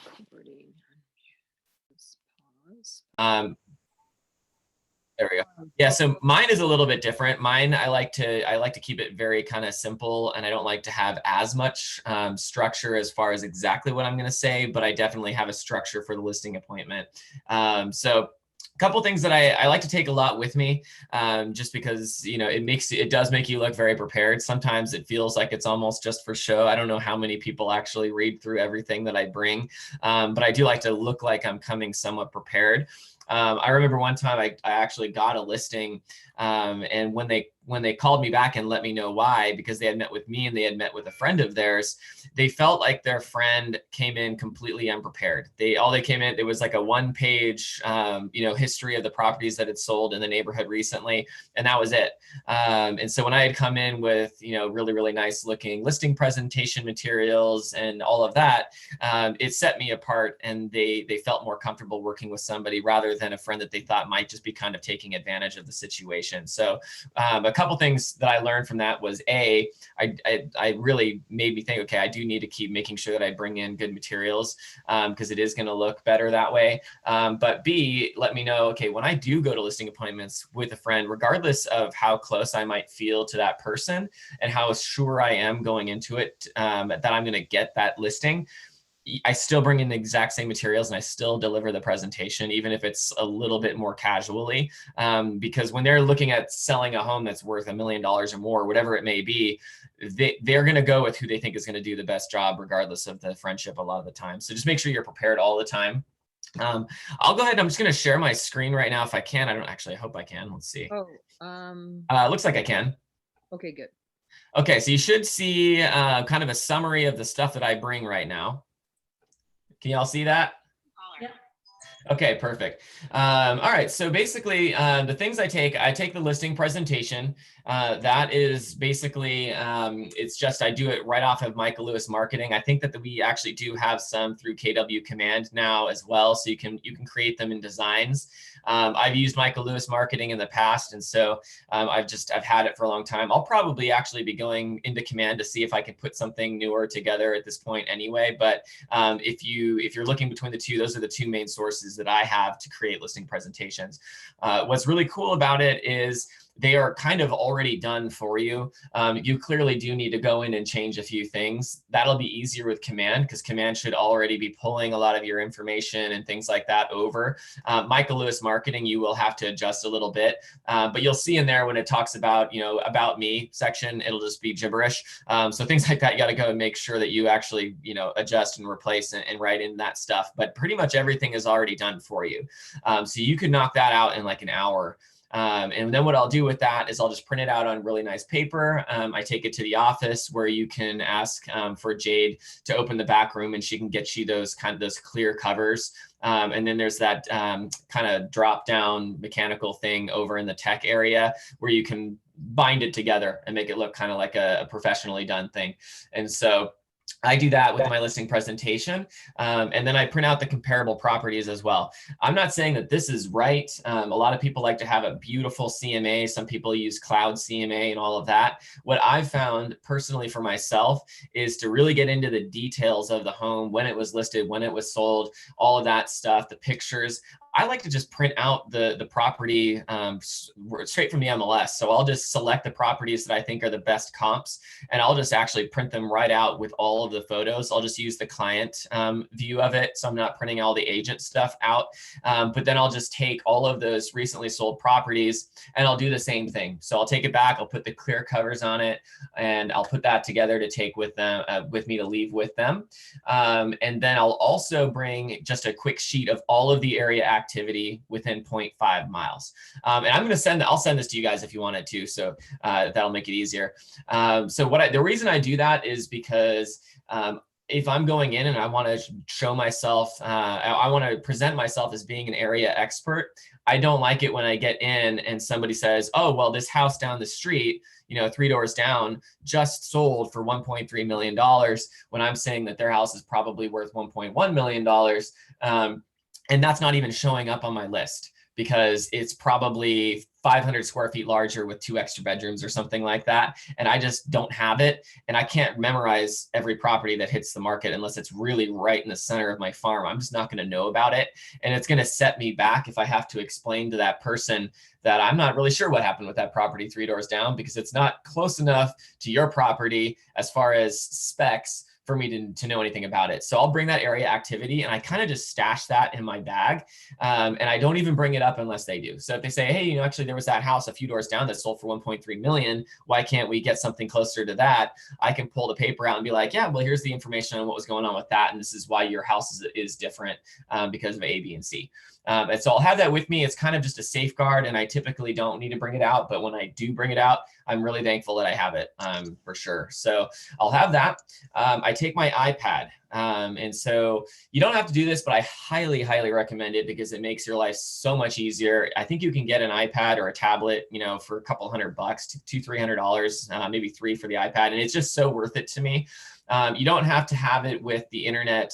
property. Just pause. There we go. Yeah, so mine is a little bit different. Mine, I like to keep it very kind of simple, and I don't like to have as much structure as far as exactly what I'm going to say, but I definitely have a structure for the listing appointment. So a couple things that I like to take a lot with me, just because, you know, it does make you look very prepared. Sometimes it feels like it's almost just for show. I don't know how many people actually read through everything that I bring, but I do like to look like I'm coming somewhat prepared. I remember one time I actually got a listing, and when they called me back and let me know why, because they had met with me and they had met with a friend of theirs, they felt like their friend came in completely unprepared. They came in, it was like a 1-page, history of the properties that had sold in the neighborhood recently, and that was it. And so when I had come in with, really, really nice looking listing presentation materials and all of that, it set me apart, and they felt more comfortable working with somebody rather than a friend that they thought might just be kind of taking advantage of the situation. So a couple things that I learned from that was I really made me think, okay, I do need to keep making sure that I bring in good materials, because it is going to look better that way. But B, let me know, okay, when I do go to listing appointments with a friend, regardless of how close I might feel to that person and how sure I am going into it, that I'm going to get that listing, I still bring in the exact same materials and I still deliver the presentation, even if it's a little bit more casually, because when they're looking at selling a home that's worth $1 million or more, whatever it may be, they're going to go with who they think is going to do the best job, regardless of the friendship a lot of the time. So just make sure you're prepared all the time. I'll go ahead. I'm just going to share my screen right now if I can. I hope I can. Let's see. Looks like I can. Okay, good. Okay, so you should see kind of a summary of the stuff that I bring right now. Can y'all see that? Yeah. Okay, perfect. All right, so basically the things I take the listing presentation. That is basically, it's just, I do it right off of Michael Lewis Marketing. I think that we actually do have some through KW Command now as well, so you can create them in designs. I've used Michael Lewis Marketing in the past, and so I've had it for a long time. I'll probably actually be going into Command to see if I can put something newer together at this point anyway. But if you're looking between the two, those are the two main sources that I have to create listing presentations. What's really cool about it is they are kind of already done for you. You clearly do need to go in and change a few things. That'll be easier with Command, because Command should already be pulling a lot of your information and things like that over. Michael Lewis Marketing, you will have to adjust a little bit, but you'll see in there when it talks about, about me section, it'll just be gibberish. So things like that, you got to go and make sure that you actually, adjust and replace and write in that stuff. But pretty much everything is already done for you. So you could knock that out in like an hour. And then what I'll do with that is I'll just print it out on really nice paper. I take it to the office where you can ask for Jade to open the back room, and she can get you those clear covers. And then there's that kind of drop down mechanical thing over in the tech area where you can bind it together and make it look kind of like a professionally done thing. And so I do that with my listing presentation, and then I print out the comparable properties as well. I'm not saying that this is right. A lot of people like to have a beautiful CMA. Some people use cloud CMA and all of that. What I've found personally for myself is to really get into the details of the home, when it was listed, when it was sold, all of that stuff, the pictures. I like to just print out the property straight from the MLS. So I'll just select the properties that I think are the best comps, and I'll just actually print them right out with all of the photos. I'll just use the client view of it, so I'm not printing all the agent stuff out. But then I'll just take all of those recently sold properties and I'll do the same thing. So I'll take it back, I'll put the clear covers on it, and I'll put that together to take with them, with me to leave with them. And then I'll also bring just a quick sheet of all of the area activity within 0.5 miles. And I'll send this to you guys if you wanted to, so that'll make it easier. So the reason I do that is because if I'm going in and I want to show myself, I want to present myself as being an area expert, I don't like it when I get in and somebody says, oh, well, this house down the street, 3 doors down, just sold for $1.3 million, when I'm saying that their house is probably worth $1.1 million. And that's not even showing up on my list. because it's probably 500 square feet larger with 2 extra bedrooms or something like that. And I just don't have it. And I can't memorize every property that hits the market unless it's really right in the center of my farm. I'm just not going to know about it. And it's going to set me back if I have to explain to that person that I'm not really sure what happened with that property 3 doors down, because it's not close enough to your property as far as specs for me to know anything about it. So I'll bring that area activity and I kind of just stash that in my bag. And I don't even bring it up unless they do. So if they say, hey, you know, actually there was that house a few doors down that sold for 1.3 million. Why can't we get something closer to that? I can pull the paper out and be like, yeah, well, here's the information on what was going on with that. And this is why your house is different because of A, B, and C. And so I'll have that with me. It's kind of just a safeguard, and I typically don't need to bring it out. But when I do bring it out, I'm really thankful that I have it for sure. So I'll have that. I take my iPad. And so you don't have to do this, but I highly, highly recommend it because it makes your life so much easier. I think you can get an iPad or a tablet, you know, for a couple $100, $200-$300, maybe $300 for the iPad. And it's just so worth it to me. You don't have to have it with the internet,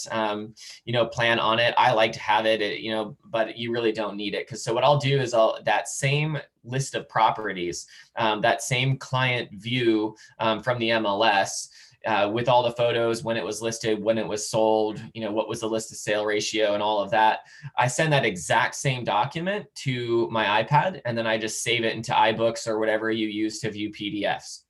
you know, plan on it. I like to have it, you know, but you really don't need it. So what I'll do is that same list of properties, that same client view from the MLS, with all the photos, when it was listed, when it was sold, you know, what was the list to sale ratio and all of that. I send that exact same document to my iPad, and then I just save it into iBooks or whatever you use to view PDFs.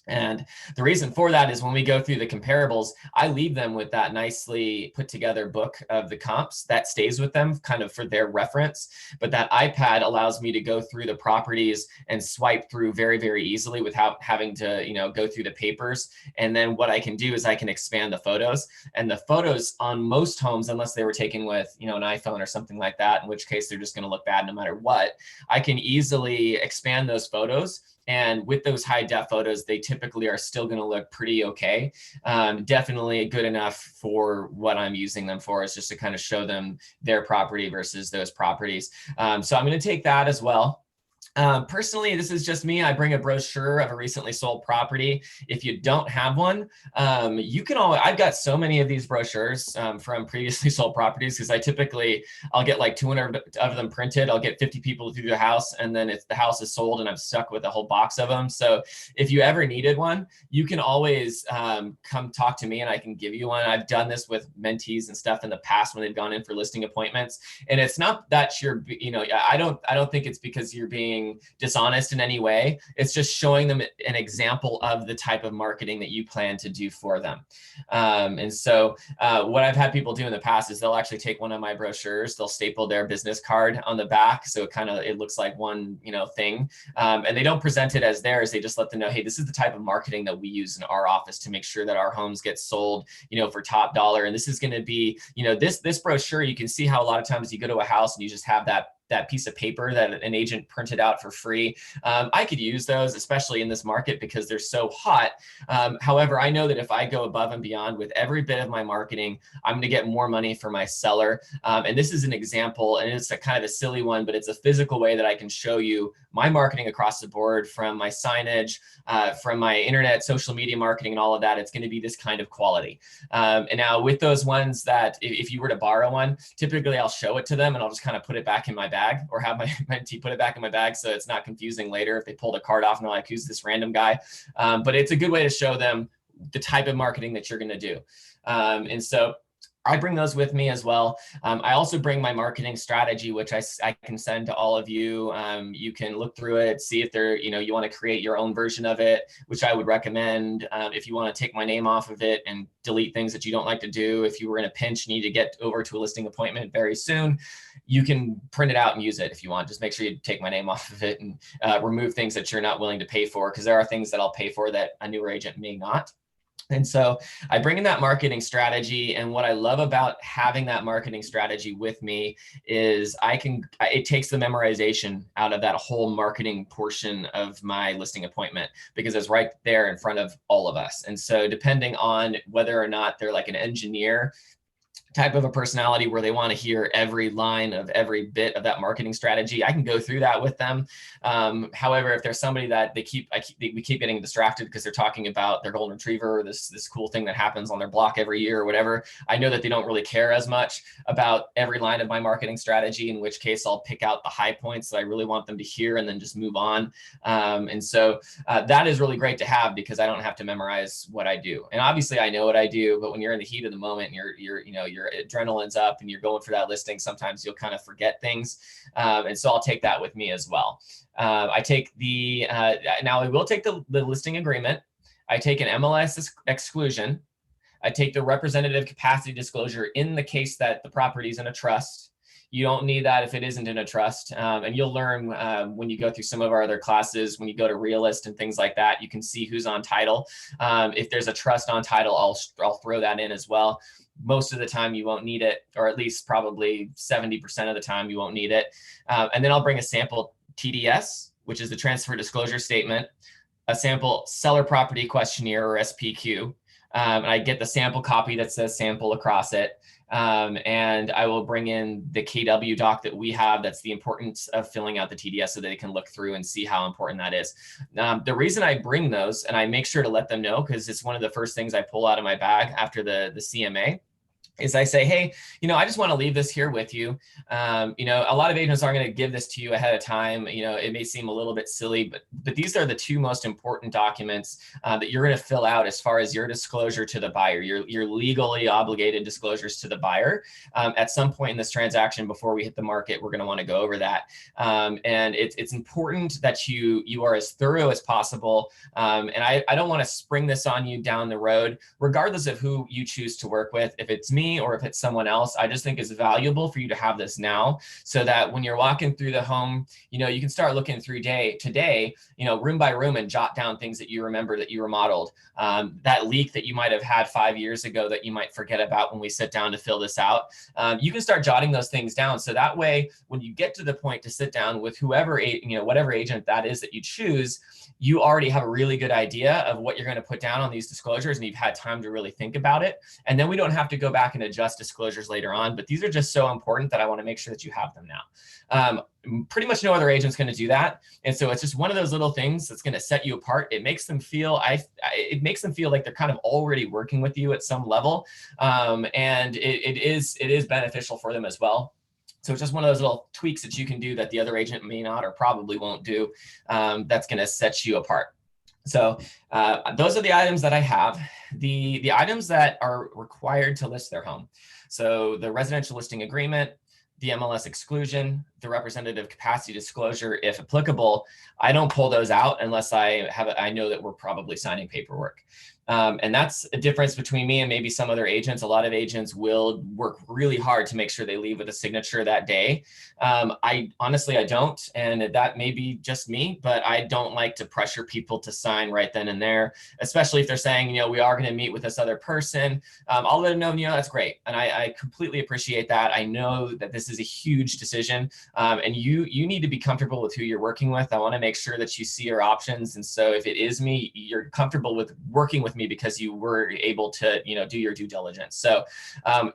And the reason for that is when we go through the comparables, I leave them with that nicely put together book of the comps that stays with them kind of for their reference. But that iPad allows me to go through the properties and swipe through very, very easily without having to, you know, go through the papers. And then what I can do is I can expand the photos, and the photos on most homes, unless they were taken with, you know, an iPhone or something like that, in which case they're just going to look bad no matter what, I can easily expand those photos. And with those high def photos, they typically are still going to look pretty okay. Definitely good enough for what I'm using them for, is just to kind of show them their property versus those properties. So I'm going to take that as well. Personally, this is just me. I bring a brochure of a recently sold property. If you don't have one, you can always, I've got so many of these brochures from previously sold properties, because I'll get like 200 of them printed. I'll get 50 people through the house, and then if the house is sold and I'm stuck with a whole box of them. So if you ever needed one, you can always come talk to me and I can give you one. I've done this with mentees and stuff in the past when they've gone in for listing appointments. And it's not that you're, you know, I don't think it's because you're being dishonest in any way. It's just showing them an example of the type of marketing that you plan to do for them. And so what I've had people do in the past is they'll actually take one of my brochures, they'll staple their business card on the back, so it looks like one, you know, thing. And they don't present it as theirs. They just let them know, hey, this is the type of marketing that we use in our office to make sure that our homes get sold, you know, for top dollar. And this is going to be, you know, this brochure, you can see how a lot of times you go to a house and you just have that piece of paper that an agent printed out for free. I could use those, especially in this market, because they're so hot. However, I know that if I go above and beyond with every bit of my marketing, I'm going to get more money for my seller. And this is an example, and it's a kind of a silly one, but it's a physical way that I can show you my marketing across the board, from my signage, from my internet, social media marketing, and all of that. It's going to be this kind of quality. And now with those ones that if you were to borrow one, typically I'll show it to them and I'll just kind of put it back in my bag, or have my mentee put it back in my bag, so it's not confusing later if they pulled a card off and they're like, who's this random guy? But it's a good way to show them the type of marketing that you're going to do. And so I bring those with me as well. I also bring my marketing strategy, which I can send to all of you. You can look through it, see if you want to create your own version of it, which I would recommend. If you want to take my name off of it and delete things that you don't like to do, if you were in a pinch, need to get over to a listing appointment very soon, you can print it out and use it if you want. Just make sure you take my name off of it and remove things that you're not willing to pay for, because there are things that I'll pay for that a newer agent may not. And so I bring in that marketing strategy. And what I love about having that marketing strategy with me is it takes the memorization out of that whole marketing portion of my listing appointment, because it's right there in front of all of us. And so depending on whether or not they're like an engineer type of a personality where they want to hear every line of every bit of that marketing strategy, I can go through that with them. However, if there's somebody that we keep getting distracted because they're talking about their golden retriever, or this cool thing that happens on their block every year or whatever, I know that they don't really care as much about every line of my marketing strategy, in which case I'll pick out the high points that I really want them to hear and then just move on. And so that is really great to have, because I don't have to memorize what I do. And obviously I know what I do, but when you're in the heat of the moment, and your adrenaline's up and you're going for that listing, sometimes you'll kind of forget things. And so I'll take that with me as well. I take now I will take the listing agreement. I take an MLS exclusion. I take the representative capacity disclosure in the case that the property is in a trust. You don't need that if it isn't in a trust. And you'll learn when you go through some of our other classes, when you go to Realist and things like that, you can see who's on title. If there's a trust on title, I'll throw that in as well. Most of the time you won't need it, or at least probably 70% of the time you won't need it. And then I'll bring a sample TDS, which is the transfer disclosure statement, a sample seller property questionnaire, or SPQ. And I get the sample copy that says sample across it. And I will bring in the KW doc that we have. That's the importance of filling out the TDS so that they can look through and see how important that is. The reason I bring those, and I make sure to let them know, because it's one of the first things I pull out of my bag after the CMA, is I say, hey, I just want to leave this here with you. A lot of agents aren't going to give this to you ahead of time. It may seem a little bit silly, but these are the two most important documents that you're going to fill out as far as your disclosure to the buyer, your legally obligated disclosures to the buyer. At some point in this transaction, before we hit the market, we're going to want to go over that. And it's important that you are as thorough as possible. And I don't want to spring this on you down the road, regardless of who you choose to work with. If it's me or if it's someone else, I just think it's valuable for you to have this now, so that when you're walking through the home, you can start looking through today, room by room, and jot down things that you remember that you remodeled. That leak that you might have had 5 years ago that you might forget about when we sit down to fill this out. You can start jotting those things down. So that way, when you get to the point to sit down with whoever, whatever agent that is that you choose, you already have a really good idea of what you're going to put down on these disclosures, and you've had time to really think about it. And then we don't have to go back and adjust disclosures later on, but these are just so important that I want to make sure that you have them now. Pretty much no other agent's going to do that. And so it's just one of those little things that's going to set you apart. It makes them feel, it makes them feel like they're kind of already working with you at some level. And it is beneficial for them as well. So it's just one of those little tweaks that you can do that the other agent may not or probably won't do. That's going to set you apart. So those are the items that I have. The items that are required to list their home. So the residential listing agreement, the MLS exclusion, the representative capacity disclosure, if applicable, I don't pull those out unless I know that we're probably signing paperwork. And that's a difference between me and maybe some other agents. A lot of agents will work really hard to make sure they leave with a signature that day. I honestly don't, and that may be just me, but I don't like to pressure people to sign right then and there, especially if they're saying, we are going to meet with this other person. I'll let them know, that's great. And I completely appreciate that. I know that this is a huge decision, and you need to be comfortable with who you're working with. I want to make sure that you see your options. And so if it is me, you're comfortable with working with me because you were able to, do your due diligence. So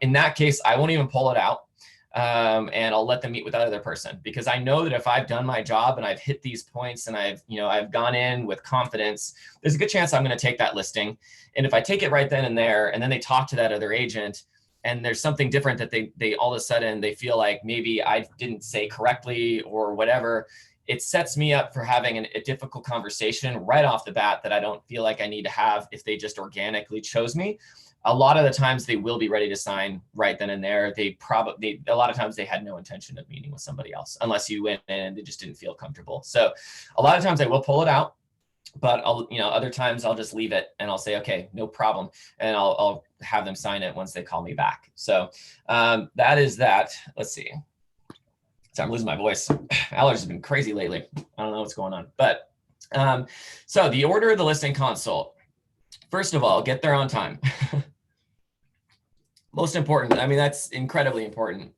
in that case, I won't even pull it out. And I'll let them meet with that other person, because I know that if I've done my job and I've hit these points and I've gone in with confidence, there's a good chance I'm going to take that listing. And if I take it right then and there, and then they talk to that other agent, and there's something different that they all of a sudden they feel like maybe I didn't say correctly or whatever, it sets me up for having a difficult conversation right off the bat that I don't feel like I need to have if they just organically chose me. A lot of the times they will be ready to sign right then and there. A lot of times they had no intention of meeting with somebody else unless you went in and they just didn't feel comfortable. So a lot of times I will pull it out, but other times I'll just leave it and I'll say, okay, no problem. And I'll have them sign it once they call me back. So that is that. Let's see. So I'm losing my voice. Allergies have been crazy lately. I don't know what's going on, but so the order of the listing consult. First of all, get there on time. Most important. That's incredibly important.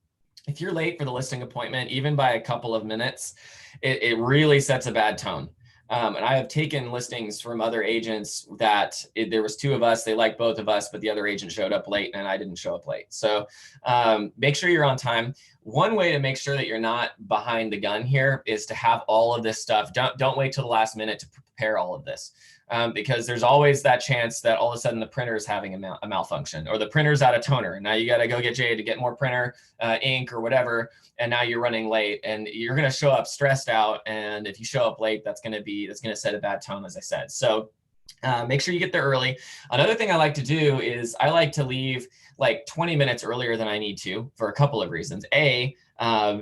If you're late for the listing appointment, even by a couple of minutes, it really sets a bad tone. And I have taken listings from other agents that there was 2 of us, they liked both of us, but the other agent showed up late and I didn't show up late. So make sure you're on time. One way to make sure that you're not behind the gun here is to have all of this stuff. Don't wait till the last minute to prepare all of this. Because there's always that chance that all of a sudden the printer is having a malfunction, or the printer's out of toner. And now you got to go get Jay to get more printer ink or whatever. And now you're running late and you're going to show up stressed out. And if you show up late, that's going to set a bad tone, as I said. So make sure you get there early. Another thing I like to do is I like to leave like 20 minutes earlier than I need to for a couple of reasons.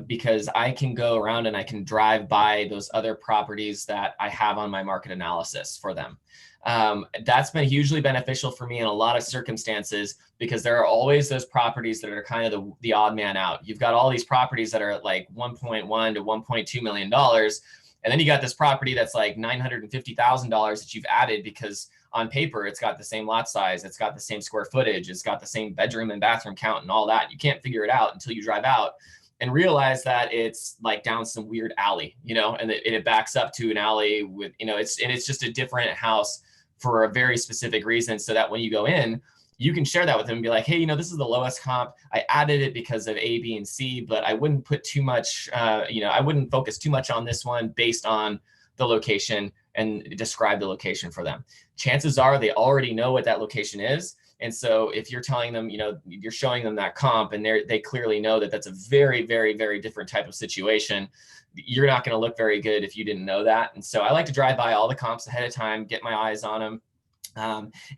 Because I can go around and I can drive by those other properties that I have on my market analysis for them. That's been hugely beneficial for me in a lot of circumstances, because there are always those properties that are kind of the odd man out. You've got all these properties that are at like $1.1 to $1.2 million. And then you got this property that's like $950,000 that you've added because on paper, it's got the same lot size, it's got the same square footage, it's got the same bedroom and bathroom count and all that. You can't figure it out until you drive out and realize that it's like down some weird alley, and it backs up to an alley with, it's just a different house for a very specific reason, so that when you go in, you can share that with them and be like, hey, this is the lowest comp. I added it because of A, B, and C, but I wouldn't put too much, I wouldn't focus too much on this one based on the location, and describe the location for them. Chances are they already know what that location is. And so if you're telling them, you're showing them that comp and they clearly know that that's a very, very, very different type of situation, you're not going to look very good if you didn't know that. And so I like to drive by all the comps ahead of time, get my eyes on them.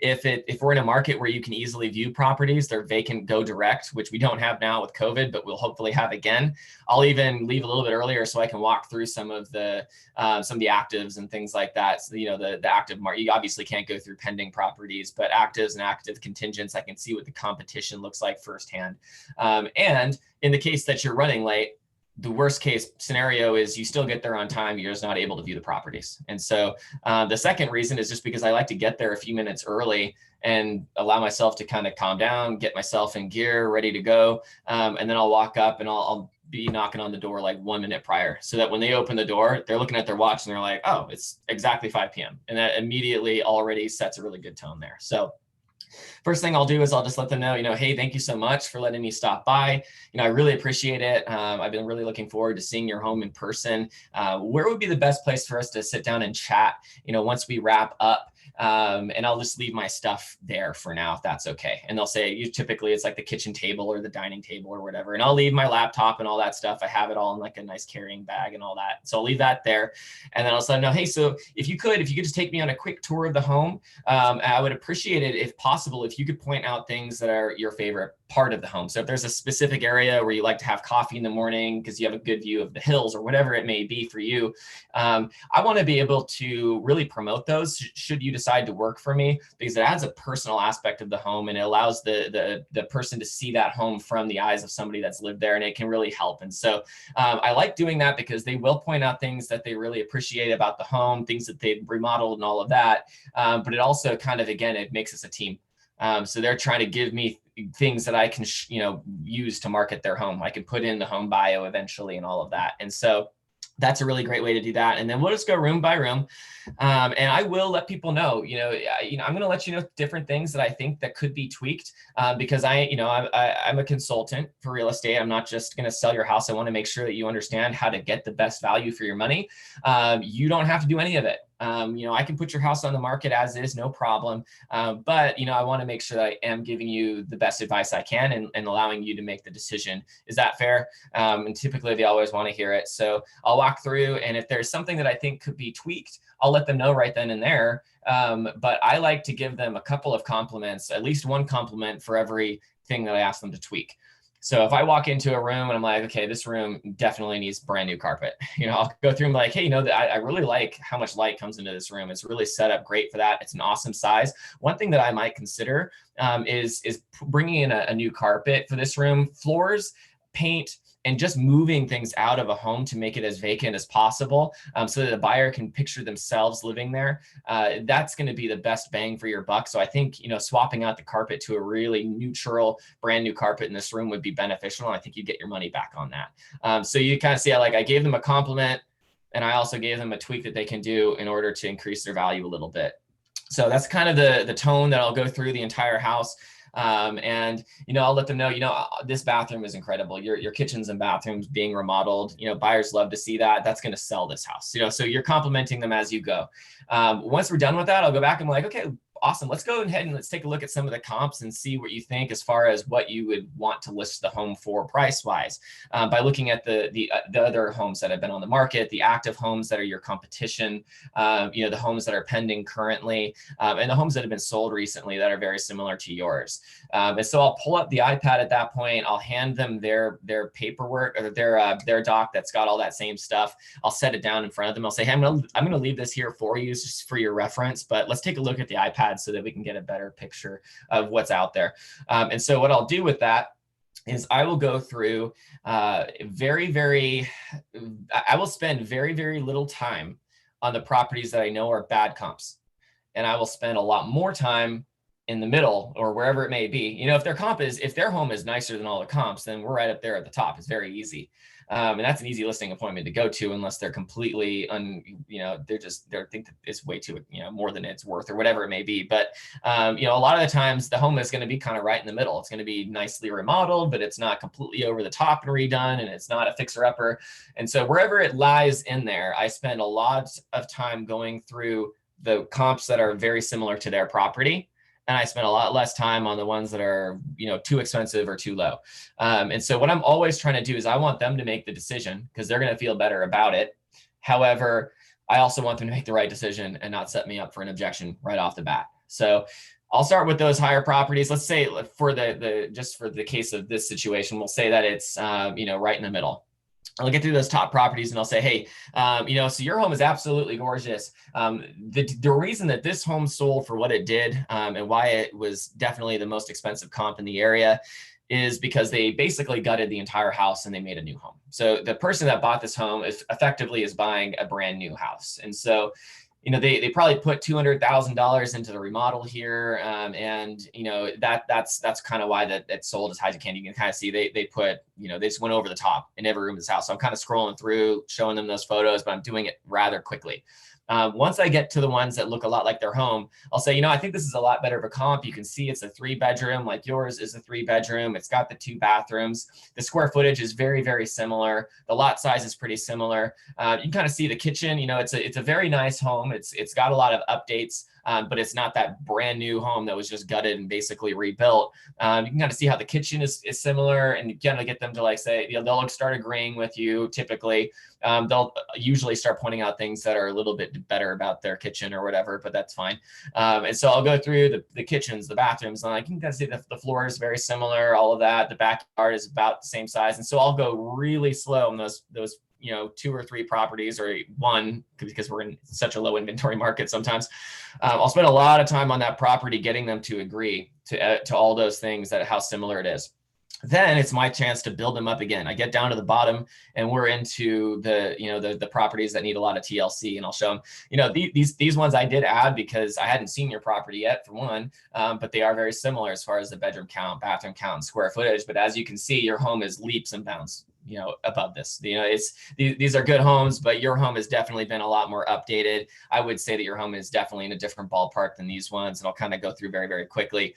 If we're in a market where you can easily view properties, they're vacant, go direct, which we don't have now with COVID, but we'll hopefully have again. I'll even leave a little bit earlier so I can walk through some of the actives and things like that. So, the active market, you obviously can't go through pending properties, but actives and active contingents, I can see what the competition looks like firsthand. And in the case that you're running late, the worst case scenario is you still get there on time, you're just not able to view the properties. And so the second reason is just because I like to get there a few minutes early and allow myself to kind of calm down, get myself in gear, ready to go. And then I'll walk up and I'll be knocking on the door like 1 minute prior, so that when they open the door, they're looking at their watch and they're like, oh, it's exactly 5 p.m. And that immediately already sets a really good tone there. So first thing I'll do is I'll just let them know, hey, thank you so much for letting me stop by. I really appreciate it. I've been really looking forward to seeing your home in person. Where would be the best place for us to sit down and chat, once we wrap up? And I'll just leave my stuff there for now, if that's okay. And they'll say, typically it's like the kitchen table or the dining table or whatever. And I'll leave my laptop and all that stuff. I have it all in like a nice carrying bag and all that. So I'll leave that there. And then I'll let them know, hey, so if you could just take me on a quick tour of the home, I would appreciate it if possible, if you could point out things that are your favorite part of the home. So if there's a specific area where you like to have coffee in the morning because you have a good view of the hills or whatever it may be for you, I want to be able to really promote those should you decide to work for me, because it adds a personal aspect of the home and it allows the person to see that home from the eyes of somebody that's lived there, and it can really help. And so I like doing that because they will point out things that they really appreciate about the home, things that they've remodeled and all of that. But it also kind of, again, it makes us a team. So they're trying to give me things that I can, use to market their home. I can put in the home bio eventually and all of that. And so that's a really great way to do that. And then we'll just go room by room. And I will let people know, I'm going to let you know different things that I think that could be tweaked, because I'm a consultant for real estate. I'm not just going to sell your house. I want to make sure that you understand how to get the best value for your money. You don't have to do any of it. I can put your house on the market as is, no problem. But I want to make sure that I am giving you the best advice I can and allowing you to make the decision. Is that fair? And typically they always want to hear it. So I'll walk through, and if there's something that I think could be tweaked, I'll let them know right then and there. But I like to give them a couple of compliments, at least one compliment for every thing that I ask them to tweak. So if I walk into a room and I'm like, okay, this room definitely needs brand new carpet, I'll go through and be like, hey, I really like how much light comes into this room. It's really set up great for that. It's an awesome size. One thing that I might consider is bringing in a new carpet for this room, floors, paint, and just moving things out of a home to make it as vacant as possible, so that the buyer can picture themselves living there. That's going to be the best bang for your buck. So I think, swapping out the carpet to a really neutral, brand new carpet in this room would be beneficial. And I think you get your money back on that. So you kind of see, I gave them a compliment. And I also gave them a tweak that they can do in order to increase their value a little bit. So that's kind of the tone that I'll go through the entire house. And, I'll let them know, this bathroom is incredible. Your kitchens and bathrooms being remodeled, buyers love to see that. That's going to sell this house, so you're complimenting them as you go. Once we're done with that, I'll go back and I'm like, okay, awesome. Let's go ahead and let's take a look at some of the comps and see what you think as far as what you would want to list the home for price wise, by looking at the other homes that have been on the market, the active homes that are your competition, the homes that are pending currently, and the homes that have been sold recently that are very similar to yours. And so I'll pull up the iPad at that point. I'll hand them their paperwork or their doc that's got all that same stuff. I'll set it down in front of them. I'll say, hey, I'm gonna leave this here for you just for your reference, but let's take a look at the iPad so that we can get a better picture of what's out there. And so what I'll do with that is I will go through I will spend very, very little time on the properties that I know are bad comps. And I will spend a lot more time in the middle or wherever it may be. If their home is nicer than all the comps, then we're right up there at the top. It's very easy. And that's an easy listing appointment to go to unless they're completely, they think that it's way too, more than it's worth or whatever it may be. But, a lot of the times the home is going to be kind of right in the middle. It's going to be nicely remodeled, but it's not completely over the top and redone, and it's not a fixer upper. And so wherever it lies in there, I spend a lot of time going through the comps that are very similar to their property. And I spend a lot less time on the ones that are, too expensive or too low. And so what I'm always trying to do is I want them to make the decision because they're going to feel better about it. However, I also want them to make the right decision and not set me up for an objection right off the bat. So I'll start with those higher properties. Let's say for just for the case of this situation, we'll say that it's, right in the middle. I'll get through those top properties and I'll say, hey, so your home is absolutely gorgeous. The reason that this home sold for what it did and why it was definitely the most expensive comp in the area is because they basically gutted the entire house and they made a new home. So the person that bought this home effectively is buying a brand new house. And so they probably put $200,000 into the remodel here. And that's kind of why that sold as high as it can. You can kind of see they put, they just went over the top in every room of this house. So I'm kind of scrolling through, showing them those photos, but I'm doing it rather quickly. Once I get to the ones that look a lot like their home, I'll say, I think this is a lot better of a comp. You can see it's a 3-bedroom, like yours is a 3-bedroom. It's got the 2 bathrooms. The square footage is very, very similar. The lot size is pretty similar. You can kind of see the kitchen. It's a very nice home. It's got a lot of updates. But it's not that brand new home that was just gutted and basically rebuilt. You can kind of see how the kitchen is similar, and you kind of get them to say, they'll start agreeing with you. Typically, they'll usually start pointing out things that are a little bit better about their kitchen or whatever, but that's fine. And so I'll go through the kitchens, the bathrooms, and I can kind of see the floor is very similar, all of that. The backyard is about the same size. And so I'll go really slow on those 2 or 3 properties, or 1, because we're in such a low inventory market sometimes. I'll spend a lot of time on that property getting them to agree to all those things, that how similar it is. Then it's my chance to build them up again. I get down to the bottom and we're into the properties that need a lot of TLC, and I'll show them, these ones I did add because I hadn't seen your property yet, for one, but they are very similar as far as the bedroom count, bathroom count, and square footage. But as you can see, your home is leaps and bounds above this. These are good homes, but your home has definitely been a lot more updated. I would say that your home is definitely in a different ballpark than these ones, and I'll kind of go through very, very quickly.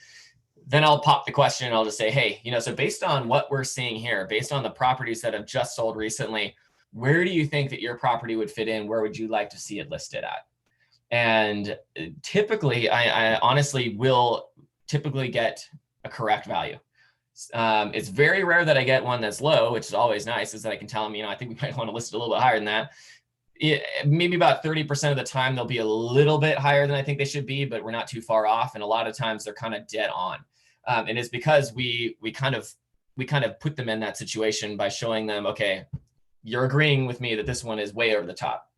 Then I'll pop the question and I'll just say, hey, so based on what we're seeing here, based on the properties that have just sold recently, where do you think that your property would fit in? Where would you like to see it listed at? And typically, I honestly will typically get a correct value. It's very rare that I get one that's low, which is always nice, is that I can tell them, I think we might want to list it a little bit higher than that. Maybe about 30% of the time they'll be a little bit higher than I think they should be, but we're not too far off. And a lot of times they're kind of dead on. And it's because we kind of put them in that situation by showing them, okay, you're agreeing with me that this one is way over the top.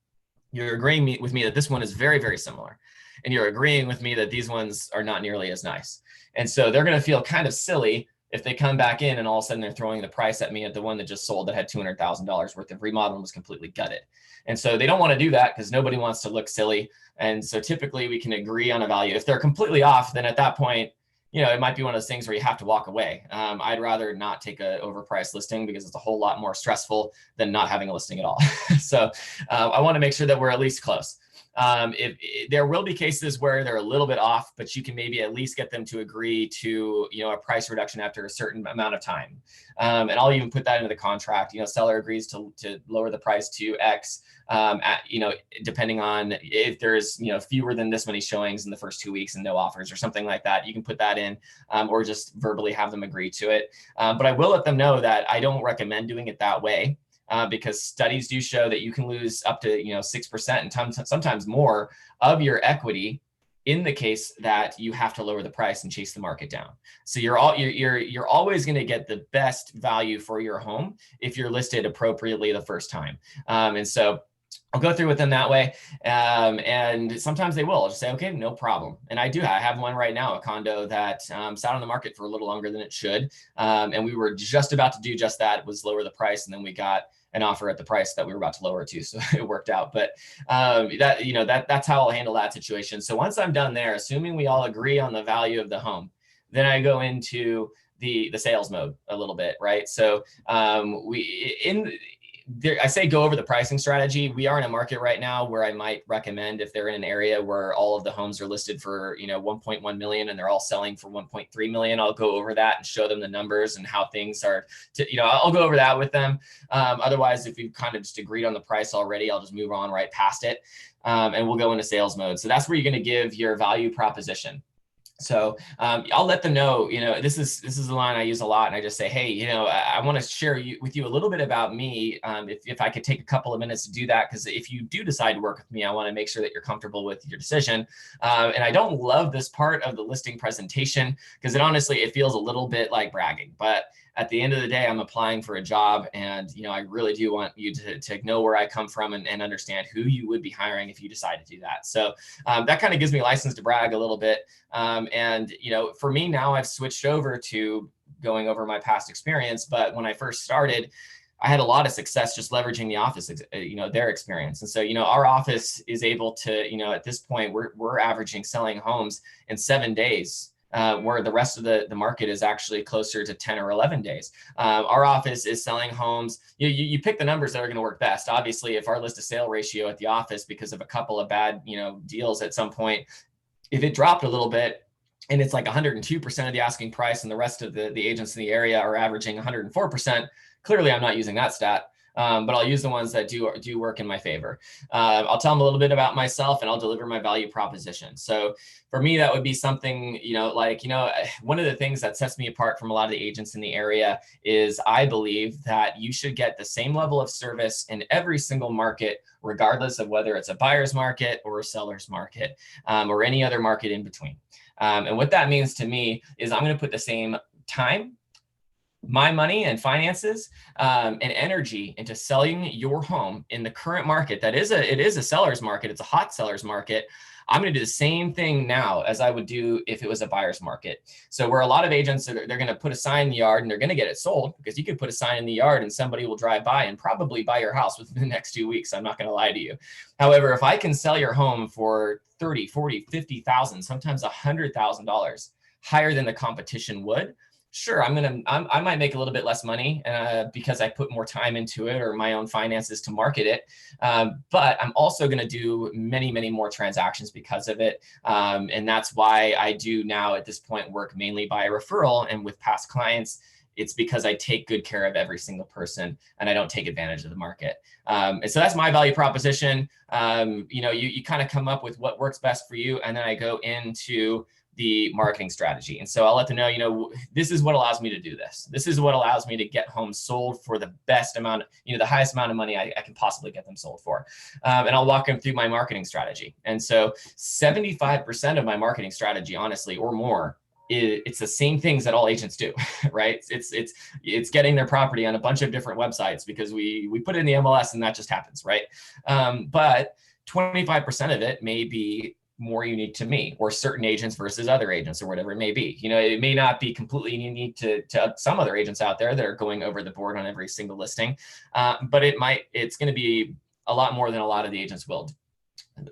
You're agreeing with me that this one is very, very similar. And you're agreeing with me that these ones are not nearly as nice. And so they're going to feel kind of silly if they come back in and all of a sudden they're throwing the price at me at the one that just sold that had $200,000 worth of remodel and was completely gutted. And so they don't want to do that because nobody wants to look silly. And so typically we can agree on a value. If they're completely off, then at that point, it might be one of those things where you have to walk away. I'd rather not take a overpriced listing because it's a whole lot more stressful than not having a listing at all. So I want to make sure that we're at least close. If there will be cases where they're a little bit off, but you can maybe at least get them to agree to, a price reduction after a certain amount of time. And I'll even put that into the contract. Seller agrees to lower the price to X, depending on if there's, fewer than this many showings in the first 2 weeks and no offers or something like that. You can put that in, or just verbally have them agree to it. But I will let them know that I don't recommend doing it that way. Because studies do show that you can lose up to 6% and sometimes more of your equity in the case that you have to lower the price and chase the market down. So you're always going to get the best value for your home if you're listed appropriately the first time. And so I'll go through with them that way. And sometimes they will. I'll just say, okay, no problem. And I have one right now, a condo that sat on the market for a little longer than it should. And we were just about to do just that, was lower the price. And then we got an offer at the price that we were about to lower it to. So it worked out. But that's how I'll handle that situation. So once I'm done there, assuming we all agree on the value of the home, then I go into the sales mode a little bit, right? So I say go over the pricing strategy. We are in a market right now where I might recommend, if they're in an area where all of the homes are listed for 1.1 million and they're all selling for 1.3 million, I'll go over that and show them the numbers and how things are. I'll go over that with them. Otherwise, if we've kind of just agreed on the price already, I'll just move on right past it, and we'll go into sales mode. So that's where you're going to give your value proposition. So I'll let them know, this is the line I use a lot. And I just say, hey, I want to share with you a little bit about me. If I could take a couple of minutes to do that, because if you do decide to work with me, I want to make sure that you're comfortable with your decision. And I don't love this part of the listing presentation because it feels a little bit like bragging. But at the end of the day, I'm applying for a job, and I really do want you to know where I come from and understand who you would be hiring if you decide to do that. So that kind of gives me license to brag a little bit. And for me now, I've switched over to going over my past experience. But when I first started, I had a lot of success just leveraging the office, their experience. And so, our office is able to, at this point, we're averaging selling homes in 7 days. Where the rest of the market is actually closer to 10 or 11 days. Our office is selling homes. You pick the numbers that are going to work best. Obviously, if our list to sale ratio at the office, because of a couple of bad deals at some point, if it dropped a little bit and it's like 102% of the asking price and the rest of the agents in the area are averaging 104%, clearly I'm not using that stat. But I'll use the ones that do work in my favor. I'll tell them a little bit about myself and I'll deliver my value proposition. So for me, that would be something, one of the things that sets me apart from a lot of the agents in the area is I believe that you should get the same level of service in every single market, regardless of whether it's a buyer's market or a seller's market, or any other market in between. And what that means to me is I'm going to put the same time, my money and finances, and energy into selling your home in the current market. It is a seller's market. It's a hot seller's market. I'm going to do the same thing now as I would do if it was a buyer's market. So where a lot of agents, they're going to put a sign in the yard and they're going to get it sold, because you could put a sign in the yard and somebody will drive by and probably buy your house within the next 2 weeks. I'm not going to lie to you. However, if I can sell your home for $30,000, $40,000, $50,000, sometimes $100,000 higher than the competition would, sure, I might make a little bit less money because I put more time into it or my own finances to market it. But I'm also going to do many, many more transactions because of it. And that's why I do now at this point work mainly by referral and with past clients. It's because I take good care of every single person and I don't take advantage of the market. And so that's my value proposition. You kind of come up with what works best for you. And then I go into the marketing strategy. And so I'll let them know, this is what allows me to do this. This is what allows me to get homes sold for the best amount, the highest amount of money I can possibly get them sold for. And I'll walk them through my marketing strategy. And so 75% of my marketing strategy, honestly, or more, it's the same things that all agents do, right? It's getting their property on a bunch of different websites because we put it in the MLS and that just happens, right? But 25% of it may be more unique to me or certain agents versus other agents or whatever it may be. It may not be completely unique to some other agents out there that are going over the board on every single listing. But it's going to be a lot more than a lot of the agents will.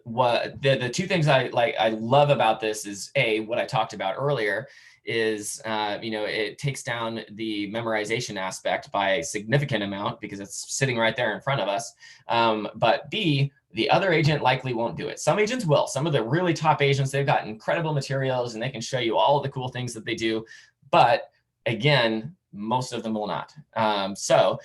What the two things I love about this is what I talked about earlier is, it takes down the memorization aspect by a significant amount because it's sitting right there in front of us. But B, the other agent likely won't do it. Some agents will. Some of the really top agents, they've got incredible materials and they can show you all of the cool things that they do. But again, most of them will not. So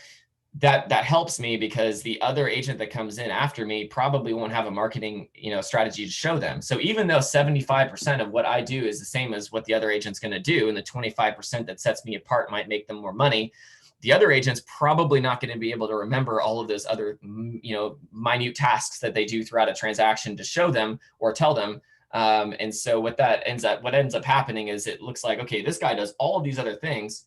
that helps me because the other agent that comes in after me probably won't have a marketing, strategy to show them. So even though 75% of what I do is the same as what the other agent's going to do, and the 25% that sets me apart might make them more money, the other agent's probably not going to be able to remember all of those other, minute tasks that they do throughout a transaction to show them or tell them. And so what ends up happening is it looks like, okay, this guy does all of these other things.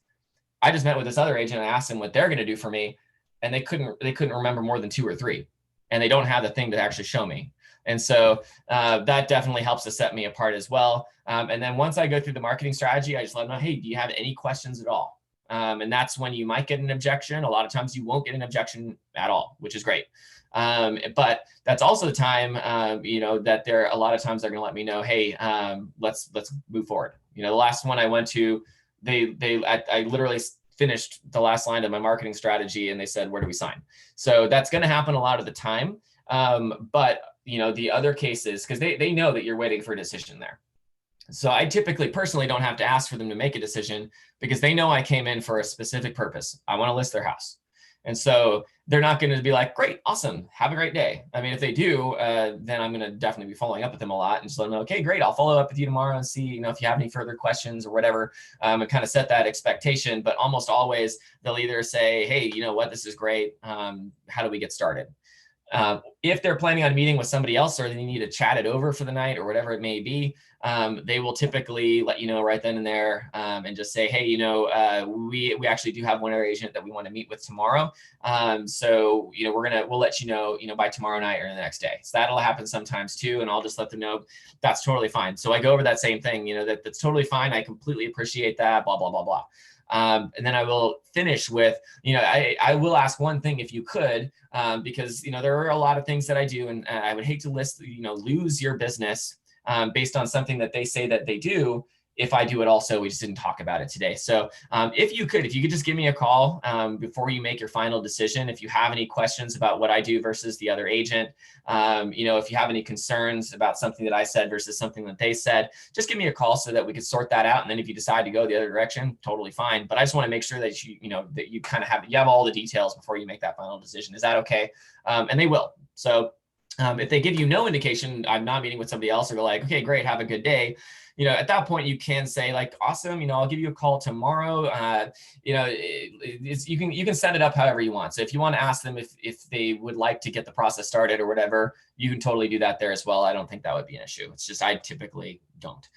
I just met with this other agent and asked them what they're going to do for me, and they couldn't remember more than 2 or 3, and they don't have the thing to actually show me. And so that definitely helps to set me apart as well. And then once I go through the marketing strategy, I just let them know, hey, do you have any questions at all? And that's when you might get an objection. A lot of times you won't get an objection at all, which is great. But that's also the time, that a lot of times they're going to let me know, hey, let's move forward. The last one I went to, I literally finished the last line of my marketing strategy and they said, where do we sign? So that's going to happen a lot of the time. But the other cases, because they know that you're waiting for a decision there. So I typically personally don't have to ask for them to make a decision because they know I came in for a specific purpose. I want to list their house. And so they're not going to be like, great, awesome, have a great day. I mean, if they do, then I'm going to definitely be following up with them a lot and just let them know, okay, great, I'll follow up with you tomorrow and see, if you have any further questions or whatever, and kind of set that expectation. But almost always they'll either say, hey, you know what, this is great. How do we get started? If they're planning on meeting with somebody else or they need to chat it over for the night or whatever it may be, they will typically let you know right then and there, and just say, hey, we actually do have one other agent that we want to meet with tomorrow. So, we'll let you know, by tomorrow night or the next day. So that'll happen sometimes too. And I'll just let them know that's totally fine. So I go over that same thing, that's totally fine. I completely appreciate that, blah, blah, blah, blah. And then I will finish with, I will ask one thing if you could, because, there are a lot of things that I do and I would hate to lose your business based on something that they say that they do. If I do it also, we just didn't talk about it today. So if you could just give me a call before you make your final decision. If you have any questions about what I do versus the other agent, if you have any concerns about something that I said versus something that they said, just give me a call so that we could sort that out. And then if you decide to go the other direction, totally fine. But I just want to make sure that that you kind of have all the details before you make that final decision. Is that okay? And they will. So if they give you no indication, I'm not meeting with somebody else, or they're like, okay, great, have a good day. At that point you can say like, awesome, I'll give you a call tomorrow. You can set it up however you want. So if you want to ask them if they would like to get the process started or whatever, you can totally do that there as well. I don't think that would be an issue. It's just, I typically don't.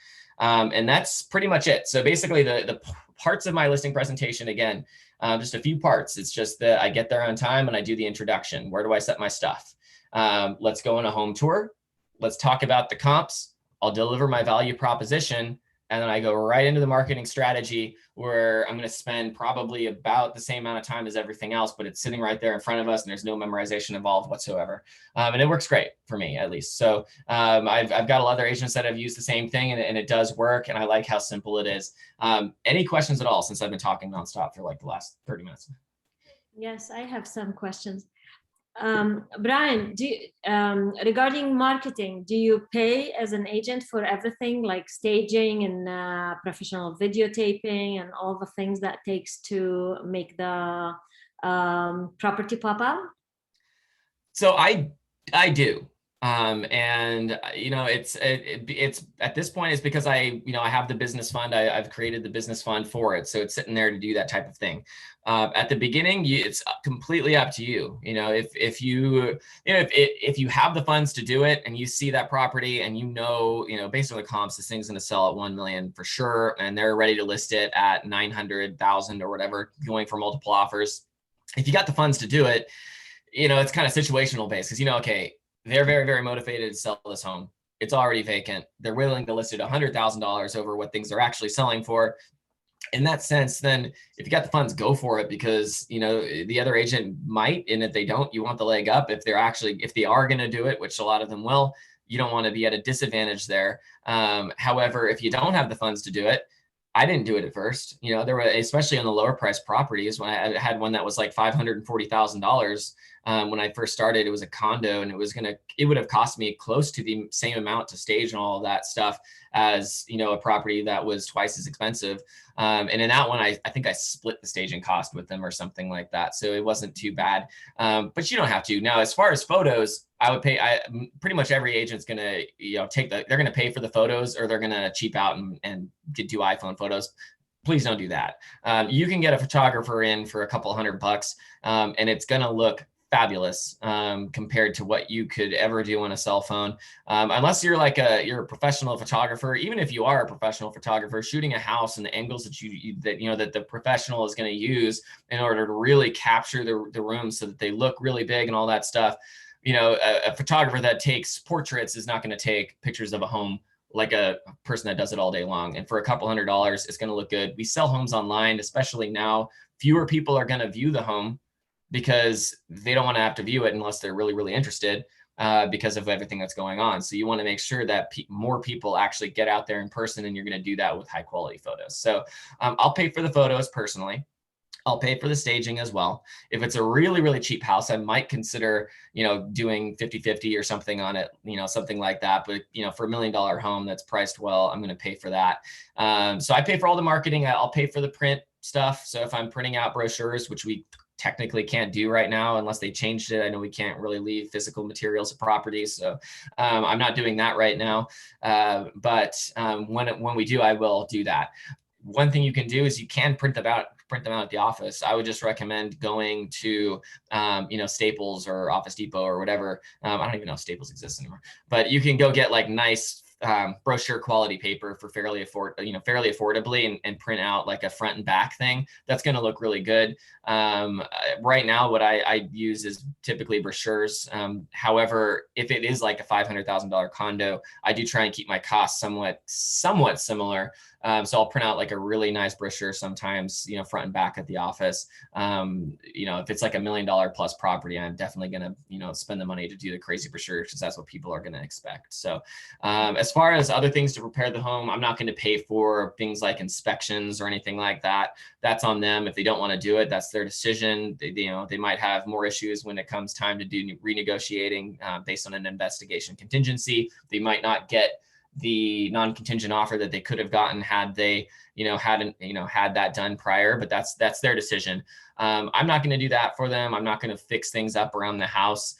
And that's pretty much it. So basically the parts of my listing presentation, again, just a few parts. It's just that I get there on time and I do the introduction. Where do I set my stuff? Let's go on a home tour. Let's talk about the comps. I'll deliver my value proposition, and then I go right into the marketing strategy where I'm going to spend probably about the same amount of time as everything else, but it's sitting right there in front of us and there's no memorization involved whatsoever. And it works great for me, at least. So I've got a lot of other agents that have used the same thing, and it does work. And I like how simple it is. Any questions at all, since I've been talking nonstop for like the last 30 minutes? Yes, I have some questions. Brian, regarding marketing, do you pay as an agent for everything like staging and professional videotaping and all the things that takes to make the property pop out? So I do. And it's at this point, it's because I have the business fund. I've created the business fund for it. So it's sitting there to do that type of thing. At the beginning, it's completely up to you. If you have the funds to do it and you see that property and based on the comps, this thing's going to sell at 1 million for sure. And they're ready to list it at 900,000 or whatever, going for multiple offers. If you got the funds to do it, it's kind of situational based because, okay, they're very, very motivated to sell this home. It's already vacant. They're willing to list it $100,000 over what things are actually selling for. In that sense, then if you got the funds, go for it, because the other agent might, and if they don't, you want the leg up. If they are going to do it, which a lot of them will, you don't want to be at a disadvantage there. However, if you don't have the funds to do it, I didn't do it at first. You know, there were, especially on the lower price properties, when I had one that was like $540,000. When I first started, it was a condo, and it would have cost me close to the same amount to stage and all of that stuff as, you know, a property that was twice as expensive. And in that one, I think I split the staging cost with them or something like that. So it wasn't too bad. But you don't have to. Now, as far as photos, I would pay, pretty much every agent's going to, you know, they're going to pay for the photos, or they're going to cheap out and do iPhone photos. Please don't do that. You can get a photographer in for a couple $100, and it's going to look fabulous compared to what you could ever do on a cell phone. Unless you're like you're a professional photographer. Even if you are a professional photographer, shooting a house and the angles that the professional is going to use in order to really capture the room so that they look really big and all that stuff. You know, a photographer that takes portraits is not going to take pictures of a home like a person that does it all day long. And for a couple $100, it's going to look good. We sell homes online, especially now. Fewer people are going to view the home because they don't want to have to view it unless they're really, really interested because of everything that's going on. So you want to make sure that more people actually get out there in person, and you're going to do that with high quality photos. So I'll pay for the photos personally. I'll pay for the staging as well. If it's a really, really cheap house, I might consider, you know, doing 50-50 or something on it, you know, something like that. But, you know, for $1 million home that's priced well, I'm going to pay for that. So I pay for all the marketing. I'll pay for the print stuff. So if I'm printing out brochures, which we technically can't do right now unless they changed it. I know we can't really leave physical materials of properties. So I'm not doing that right now. But when we do, I will do that. One thing you can do is you can print them out at the office. I would just recommend going to, you know, Staples or Office Depot or whatever. I don't even know if Staples exists anymore, but you can go get like nice brochure quality paper for fairly affordably and print out like a front and back thing. That's going to look really good. Right now, what I use is typically brochures. However, if it is like a $500,000 condo, I do try and keep my costs somewhat similar. So I'll print out like a really nice brochure sometimes, you know, front and back at the office. You know, if it's like $1 million plus property, I'm definitely going to, you know, spend the money to do the crazy brochure because that's what people are going to expect. So as far as other things to prepare the home, I'm not going to pay for things like inspections or anything like that. That's on them. If they don't want to do it, that's their decision. They might have more issues when it comes time to do renegotiating based on an investigation contingency. They might not get the non-contingent offer that they could have gotten had they, had that done prior, but that's their decision. I'm not going to do that for them. I'm not going to fix things up around the house.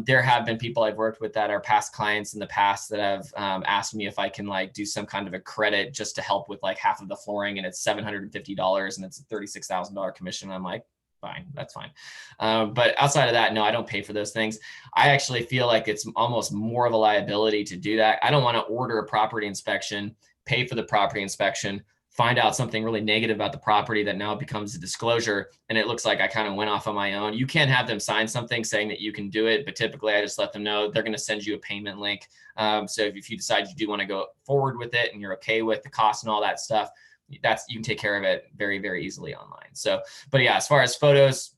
There have been people I've worked with that are past clients in the past that have asked me if I can like do some kind of a credit just to help with like half of the flooring, and it's $750 and it's a $36,000 commission. I'm like, fine, that's fine. But outside of that, no, I don't pay for those things. I actually feel like it's almost more of a liability to do that. I don't want to order a property inspection, pay for the property inspection, find out something really negative about the property that now becomes a disclosure, and it looks like I kind of went off on my own. You can have them sign something saying that you can do it, but typically I just let them know they're going to send you a payment link. So if you decide you do want to go forward with it and you're okay with the cost and all that stuff, you can take care of it very, very easily online. So, but yeah, as far as photos,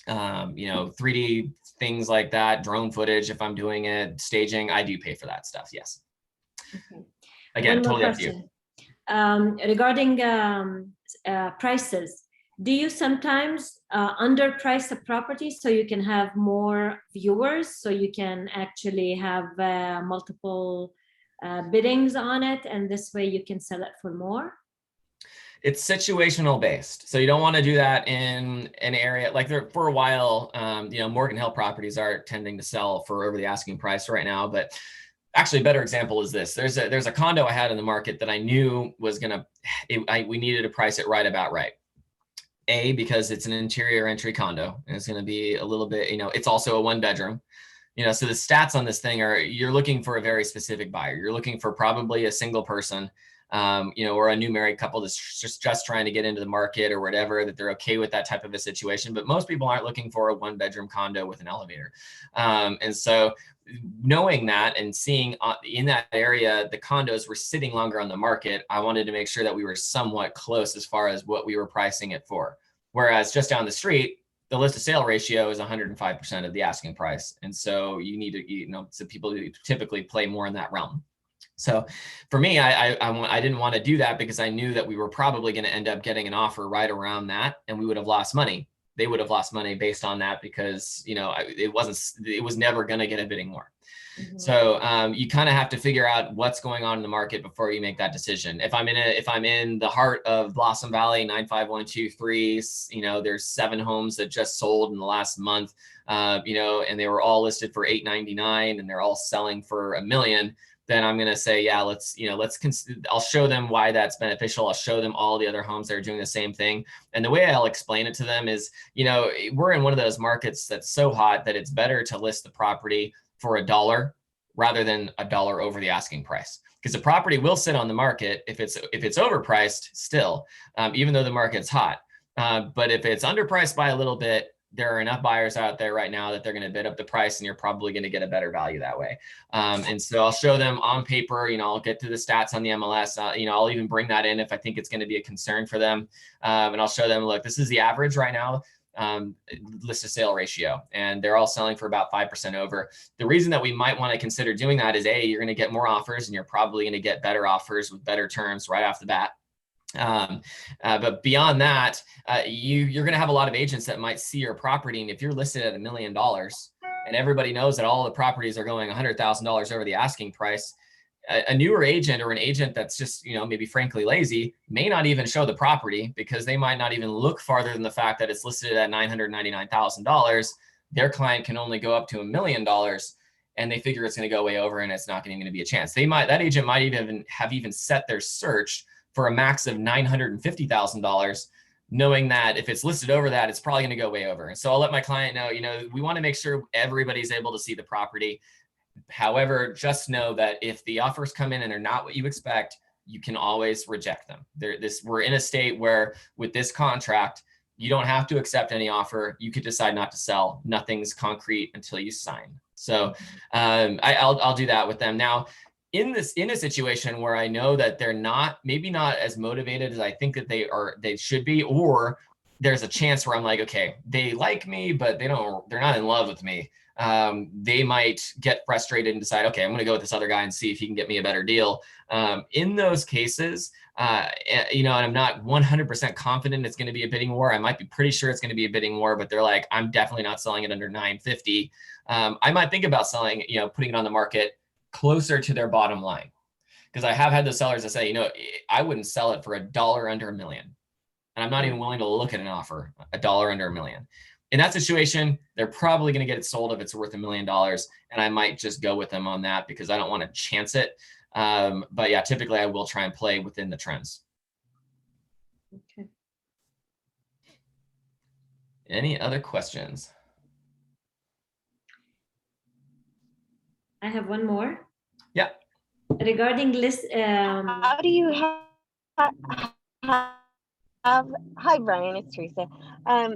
3D things like that, drone footage, if I'm doing it, staging, I do pay for that stuff. Yes. Okay. Again, totally up to you. Regarding prices, do you sometimes underprice a property so you can have more viewers, so you can actually have multiple biddings on it, and this way you can sell it for more? It's situational based. So you don't want to do that in an area like for a while. Morgan Hill properties are tending to sell for over the asking price right now, but actually a better example is this. There's a condo I had in the market that I knew was we needed to price it right about right. Because it's an interior entry condo and it's going to be a little bit, it's also a 1-bedroom. So the stats on this thing are, you're looking for a very specific buyer. You're looking for probably a single person, or a new married couple that's just trying to get into the market or whatever, that they're okay with that type of a situation. But most people aren't looking for a 1-bedroom condo with an elevator. And so knowing that and seeing in that area, the condos were sitting longer on the market, I wanted to make sure that we were somewhat close as far as what we were pricing it for. Whereas just down the street, the list to sale ratio is 105% of the asking price. And so you need to, so people typically play more in that realm. So for me, I didn't want to do that because I knew that we were probably going to end up getting an offer right around that, and we would have lost money. They would have lost money based on that because, you know, it was never going to get a bidding war. Mhm. So you kind of have to figure out what's going on in the market before you make that decision. If I'm in the heart of Blossom Valley, 95123, you know, there's 7 homes that just sold in the last month, you know, and they were all listed for $899 and they're all selling for $1 million. Then I'm going to say, yeah, I'll show them why that's beneficial. I'll show them all the other homes that are doing the same thing. And the way I'll explain it to them is, you know, we're in one of those markets that's so hot that it's better to list the property for $1 rather than $1 over the asking price, because the property will sit on the market if it's overpriced still, even though the market's hot. But if it's underpriced by a little bit, there are enough buyers out there right now that they're going to bid up the price, and you're probably going to get a better value that way. And so I'll show them on paper, you know, I'll get to the stats on the MLS, you know, I'll even bring that in if I think it's going to be a concern for them. And I'll show them, look, this is the average right now, list to sale ratio, and they're all selling for about 5% over. The reason that we might want to consider doing that is you're going to get more offers, and you're probably going to get better offers with better terms right off the bat. But beyond that, you're going to have a lot of agents that might see your property, and if you're listed at $1 million and everybody knows that all the properties are going $100,000 over the asking price, a newer agent or an agent that's just, you know, maybe frankly lazy may not even show the property because they might not even look farther than the fact that it's listed at $999,000. Their client can only go up to $1 million, and they figure it's going to go way over and it's not even going to be a chance. That agent might even have set their search for a max of $950,000, knowing that if it's listed over that, it's probably going to go way over. And so I'll let my client know, you know, we want to make sure everybody's able to see the property. However, just know that if the offers come in and they're not what you expect, you can always reject them. We're in a state where with this contract, you don't have to accept any offer. You could decide not to sell. Nothing's concrete until you sign. So I'll do that with them. Now, in a situation where I know that they're maybe not as motivated as I think that they should be, or there's a chance where I'm like, okay, they like me, but they're not in love with me. They might get frustrated and decide, okay, I'm going to go with this other guy and see if he can get me a better deal. In those cases, you know, and I'm not 100% confident it's going to be a bidding war. I might be pretty sure it's going to be a bidding war, but they're like, I'm definitely not selling it under $950. I might think about selling, you know, putting it on the market closer to their bottom line. Because I have had the sellers that say, you know, I wouldn't sell it for $1 under $1 million. And I'm not even willing to look at an offer, $1 under $1 million. In that situation, they're probably going to get it sold if it's worth $1 million. And I might just go with them on that because I don't want to chance it. But yeah, typically I will try and play within the trends. Okay. Any other questions? I have one more. Yeah. Regarding list, how do you have hi Brian, it's Teresa. I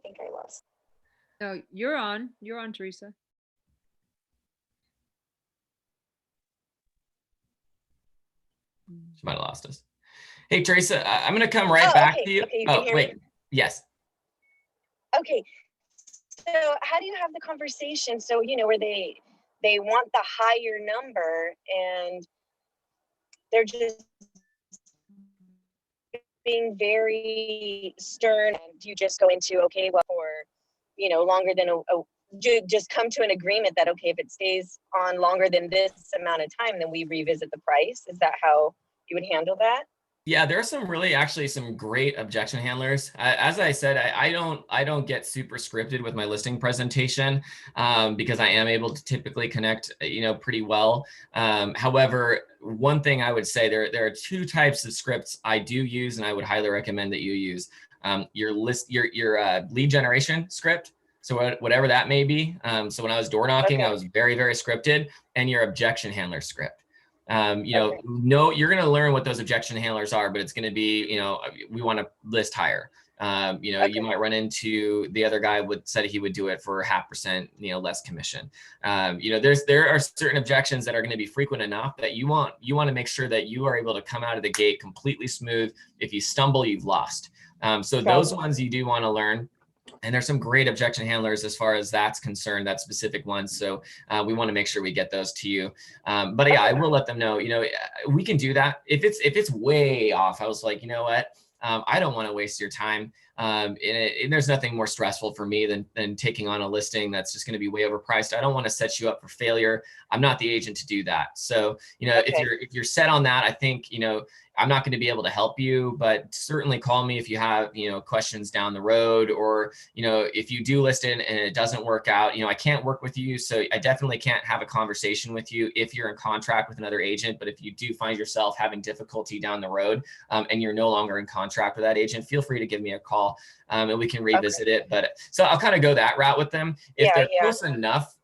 think I lost. No, you're on, Teresa. She might have lost us. Hey, Teresa, I'm going to come right back to you. Okay, you can hear me? Yes. Okay. So how do you have the conversation? So, you know, where they want the higher number and they're just being very stern, and you just go into, okay, well, for, you know, longer than just come to an agreement that, okay, if it stays on longer than this amount of time, then we revisit the price. Is that how you would handle that? Yeah, there are some great objection handlers. As I said, I don't get super scripted with my listing presentation because I am able to typically connect, you know, pretty well. However, one thing I would say, there are 2 types of scripts I do use, and I would highly recommend that you use your lead generation script. So whatever that may be. So when I was door knocking, I was very, very scripted, and your objection handler script. You know, you're going to learn what those objection handlers are, but it's going to be, you know, we want to list higher. You know, you might run into the other guy said he would do it for 0.5%, you know, less commission. You know, there are certain objections that are going to be frequent enough that you want to make sure that you are able to come out of the gate completely smooth. If you stumble, you've lost. So those ones you do want to learn. And there's some great objection handlers as far as that's concerned, that specific one. So we want to make sure we get those to you. But yeah, I will let them know, we can do that. If it's way off, I was like, you know what? I don't want to waste your time. And there's nothing more stressful for me than taking on a listing that's just going to be way overpriced. I don't want to set you up for failure. I'm not the agent to do that. So, if you're set on that, I think, I'm not going to be able to help you, but certainly call me if you have, questions down the road, or, if you do list it and it doesn't work out, I can't work with you. So I definitely can't have a conversation with you if you're in contract with another agent. But if you do find yourself having difficulty down the road, and you're no longer in contract with that agent, feel free to give me a call, and we can revisit it. But so I'll kind of go that route with them. If they're close enough,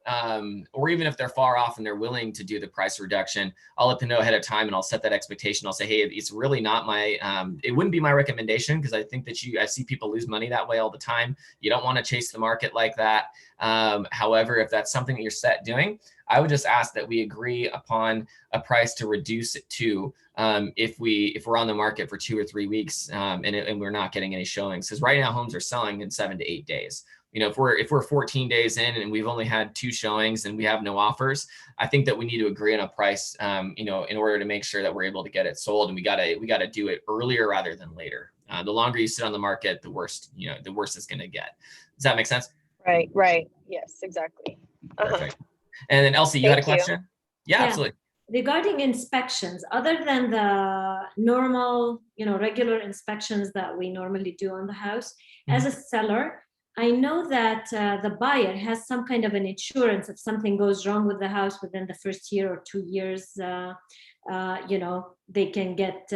or even if they're far off and they're willing to do the price reduction, I'll let them know ahead of time, and I'll set that expectation. I'll say, hey, it's really not my, it wouldn't be my recommendation, because I think that I see people lose money that way all the time. You don't want to chase the market like that. However, if that's something that you're set doing, I would just ask that we agree upon a price to reduce it to, if we're on the market for 2 or 3 weeks, and we're not getting any showings, because right now homes are selling in 7 to 8 days. If we're 14 days in and we've only had 2 showings and we have no offers, I think that we need to agree on a price, in order to make sure that we're able to get it sold. And we gotta do it earlier rather than later. The longer you sit on the market, the worse it's going to get. Does that make sense? Right. Yes, exactly. Perfect. And then Elsie, you had a question? Yeah, absolutely. Regarding inspections, other than the normal, regular inspections that we normally do on the house, as a seller, I know that the buyer has some kind of an insurance if something goes wrong with the house within the first year or 2 years. They can get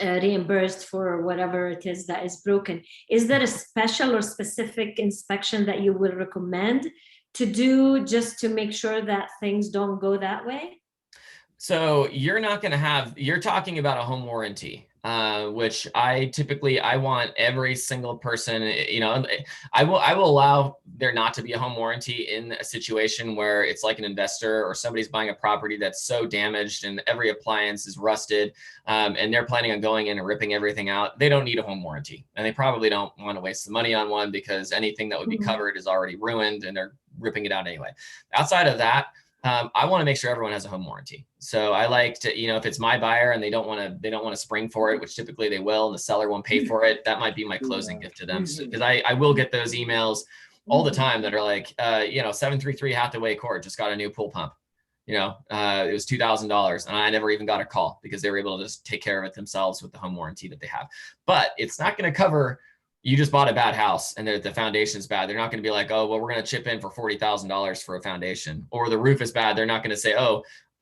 reimbursed for whatever it is that is broken. Is there a special or specific inspection that you will recommend to do just to make sure that things don't go that way? So you're talking about a home warranty, which I want every single person, I will allow there not to be a home warranty in a situation where it's like an investor or somebody's buying a property that's so damaged and every appliance is rusted, and they're planning on going in and ripping everything out. They don't need a home warranty, and they probably don't want to waste the money on one, because anything that would be covered is already ruined and they're ripping it out anyway. Outside of that, I want to make sure everyone has a home warranty. So I like to, if it's my buyer and they don't want to spring for it, which typically they will, and the seller won't pay for it, that might be my closing gift to them. Because I will get those emails all the time that are like, 733 Hathaway Court just got a new pool pump. It was $2,000, and I never even got a call because they were able to just take care of it themselves with the home warranty that they have. But it's not going to cover. You just bought a bad house and the foundation's bad. They're not going to be like, oh, well, we're going to chip in for $40,000 for a foundation. Or the roof is bad. They're not going to say, oh,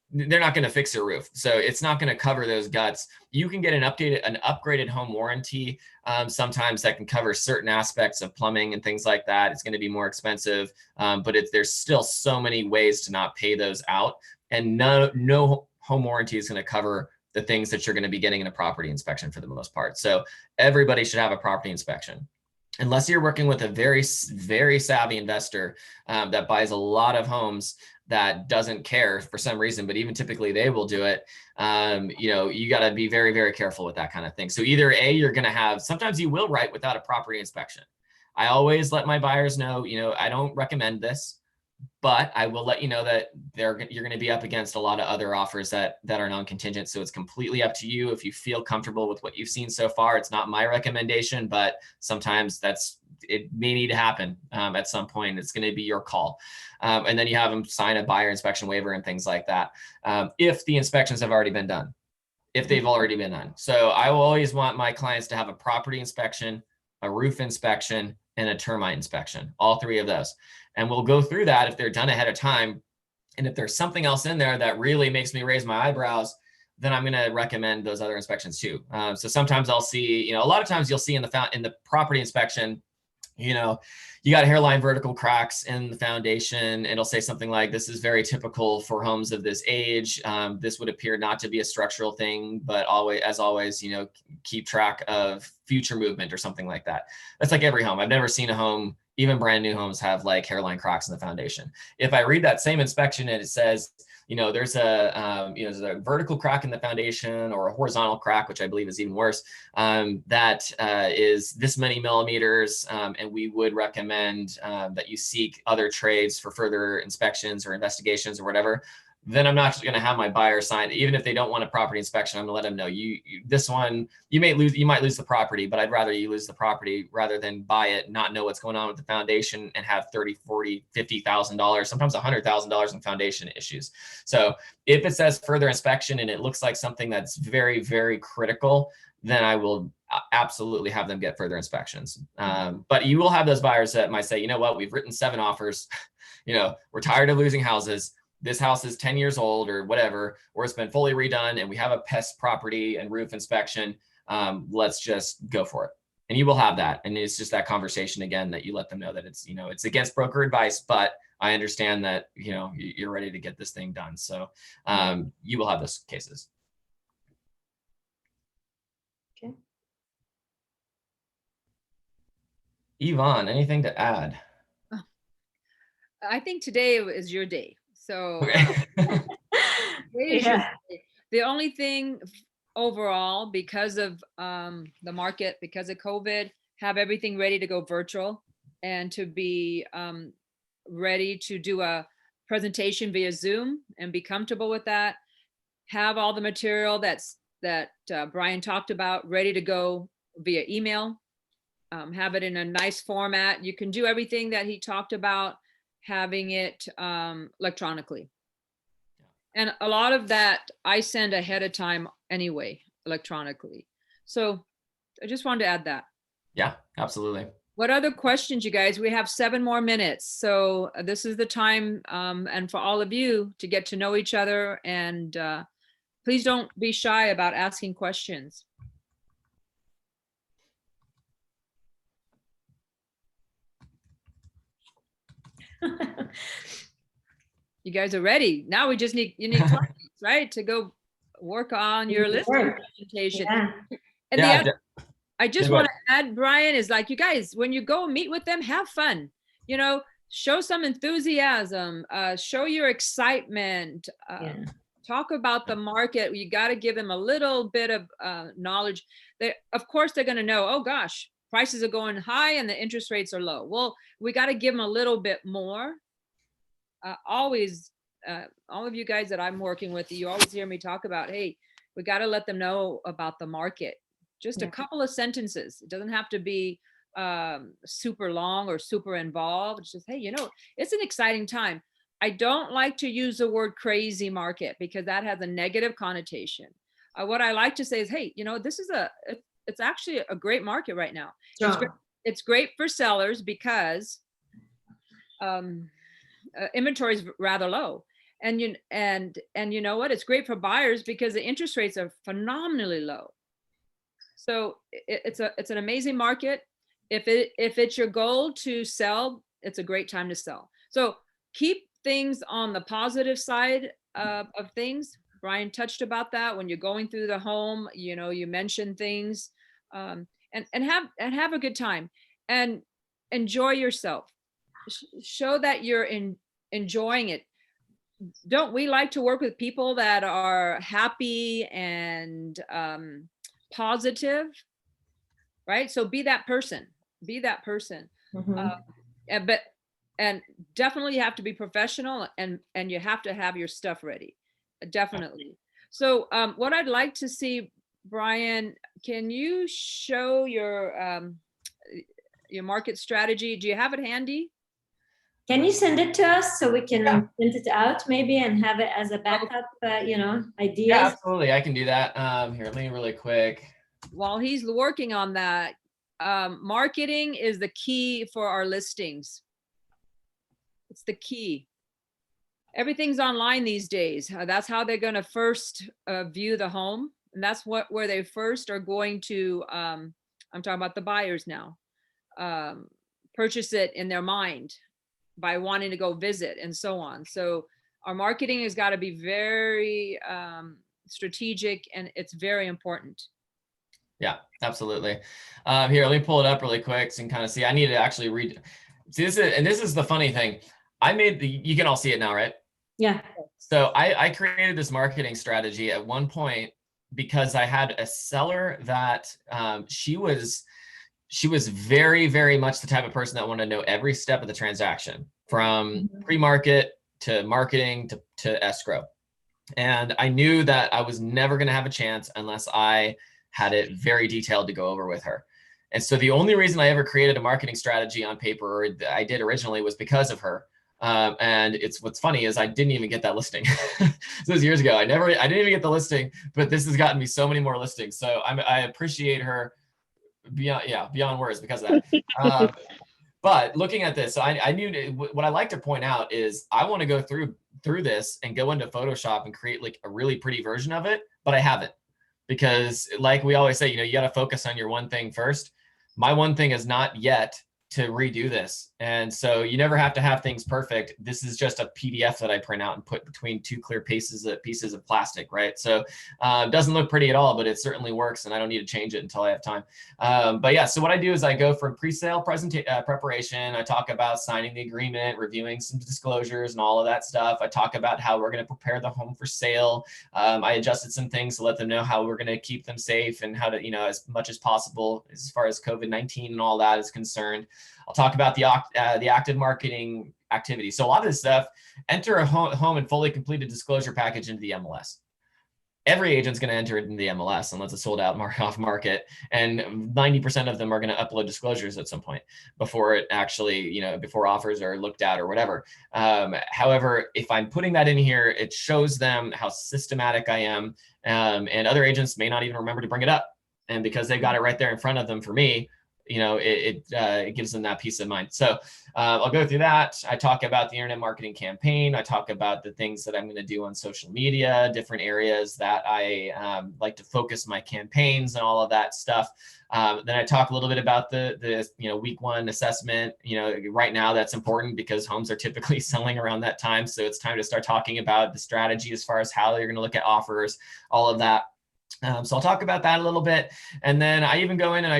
they're not going to fix your roof. So it's not going to cover those guts. You can get an upgraded home warranty. Sometimes that can cover certain aspects of plumbing and things like that. It's going to be more expensive, but there's still so many ways to not pay those out. And no home warranty is going to cover the things that you're going to be getting in a property inspection for the most part. So everybody should have a property inspection. Unless you're working with a very, very savvy investor that buys a lot of homes that doesn't care for some reason, but even typically they will do it. You got to be very, very careful with that kind of thing. So either you're going to have, sometimes you will write without a property inspection. I always let my buyers know, I don't recommend this, but I will let you know that you're going to be up against a lot of other offers that are non-contingent. So it's completely up to you. If you feel comfortable with what you've seen so far, it's not my recommendation, but sometimes it may need to happen at some point. It's going to be your call. And then you have them sign a buyer inspection waiver and things like that. If the inspections have already been done, if they've already been done. So I will always want my clients to have a property inspection, a roof inspection, and a termite inspection, all 3 of those. And we'll go through that if they're done ahead of time. And if there's something else in there that really makes me raise my eyebrows, then I'm going to recommend those other inspections too. So sometimes I'll see, a lot of times you'll see in the property inspection, you got hairline vertical cracks in the foundation. It'll say something like, this is very typical for homes of this age. This would appear not to be a structural thing, but always, keep track of future movement or something like that. That's like every home. I've never seen a home, even brand new homes, have like hairline cracks in the foundation. If I read that same inspection and it says, there's there's a vertical crack in the foundation or a horizontal crack, which I believe is even worse, that is this many millimeters, and we would recommend that you seek other trades for further inspections or investigations or whatever, then I'm not going to have my buyer sign. Even if they don't want a property inspection, I'm going to let them know this one, you might lose the property, but I'd rather you lose the property rather than buy it, not know what's going on with the foundation and have $30,000, $40,000, $50,000, sometimes $100,000 in foundation issues. So if it says further inspection and it looks like something that's very, very critical, then I will absolutely have them get further inspections. But you will have those buyers that might say, you know what, we've written 7 offers, we're tired of losing houses. This house is 10 years old or whatever, or it's been fully redone and we have a pest property and roof inspection. Let's just go for it. And you will have that. And it's just that conversation again, that you let them know that it's, it's against broker advice, but I understand that, you're ready to get this thing done. So you will have those cases. Okay. Yvonne, anything to add? I think today is your day. So Okay. the only thing overall, because of the market, because of COVID, have everything ready to go virtual and to be ready to do a presentation via Zoom and be comfortable with that. Have all the material that Brian talked about ready to go via email. Have it in a nice format. You can do everything that he talked about, having it electronically. And a lot of that I send ahead of time anyway, electronically. So I just wanted to add that. Yeah, absolutely. What other questions, you guys? We have 7 more minutes. So this is the time, and for all of you to get to know each other, and please don't be shy about asking questions. You guys are ready. Now we just need clients, right? To go work on your listing presentation. Yeah. And the other, I just want to add, Brian, is like, you guys, when you go meet with them, have fun, show some enthusiasm, show your excitement, talk about the market. You got to give them a little bit of knowledge. Of course, they're going to know, oh gosh, prices are going high and the interest rates are low. Well, we got to give them a little bit more. Always, all of you guys that I'm working with, you always hear me talk about, hey, we got to let them know about the market. Just a couple of sentences. It doesn't have to be super long or super involved. It's just, hey, it's an exciting time. I don't like to use the word crazy market because that has a negative connotation. What I like to say is, hey, this is it's actually a great market right now. It's great for sellers because inventory is rather low, and you know what? It's great for buyers because the interest rates are phenomenally low. So it's an amazing market. If it's your goal to sell, it's a great time to sell. So keep things on the positive side of things. Brian touched about that when you're going through the home. You mentioned things, and have a good time and enjoy yourself. Show that you're enjoying it. Don't we like to work with people that are happy and positive, right? So be that person. And definitely you have to be professional, and you have to have your stuff ready, definitely. So what I'd like to see, Brian, can you show your market strategy? Do you have it handy? Can you send it to us so we can print it out maybe and have it as a backup, ideas? Yeah, absolutely. I can do that. Here, let me really quick. While he's working on that, marketing is the key for our listings. It's the key. Everything's online these days. That's how they're going to first view the home. And that's where they first are going to, I'm talking about the buyers now, purchase it in their mind by wanting to go visit and so on. So our marketing has got to be very strategic, and it's very important. Yeah, absolutely. Here, let me pull it up really quick so you can kind of see. I need to actually read. See, this is the funny thing. You can all see it now, right? Yeah. So I created this marketing strategy at one point because I had a seller that she was very, very much the type of person that wanted to know every step of the transaction, from pre-market to marketing to escrow. And I knew that I was never going to have a chance unless I had it very detailed to go over with her. And so the only reason I ever created a marketing strategy on paper, or I did originally, was because of her. And what's funny is I didn't even get that listing. This was years ago. I didn't even get the listing, but this has gotten me so many more listings. So I appreciate her beyond words because of that. But looking at this, so I knew what I like to point out is I want to go through this and go into Photoshop and create like a really pretty version of it, but I haven't, because like we always say, you got to focus on your one thing first. My one thing is not yet to redo this. And so you never have to have things perfect. This is just a PDF that I print out and put between two clear pieces of plastic, right? So it doesn't look pretty at all, but it certainly works, and I don't need to change it until I have time. But yeah, so what I do is I go from pre-sale preparation. I talk about signing the agreement, reviewing some disclosures and all of that stuff. I talk about how we're going to prepare the home for sale. I adjusted some things to let them know how we're going to keep them safe and how to, as much as possible as far as COVID-19 and all that is concerned. I'll talk about the active marketing activity. So a lot of this stuff, enter a home and fully completed disclosure package into the MLS. Every agent's going to enter it in the MLS unless it's sold out off market. And 90% of them are going to upload disclosures at some point before it actually, before offers are looked at or whatever. However, if I'm putting that in here, it shows them how systematic I am. And other agents may not even remember to bring it up. And because they've got it right there in front of them for me, it gives them that peace of mind. So I'll go through that. I talk about the internet marketing campaign. I talk about the things that I'm going to do on social media, different areas that I like to focus my campaigns and all of that stuff. Then I talk a little bit about the week one assessment. Right now that's important because homes are typically selling around that time. So it's time to start talking about the strategy as far as how you're going to look at offers, all of that. So I'll talk about that a little bit. And then I even go in and I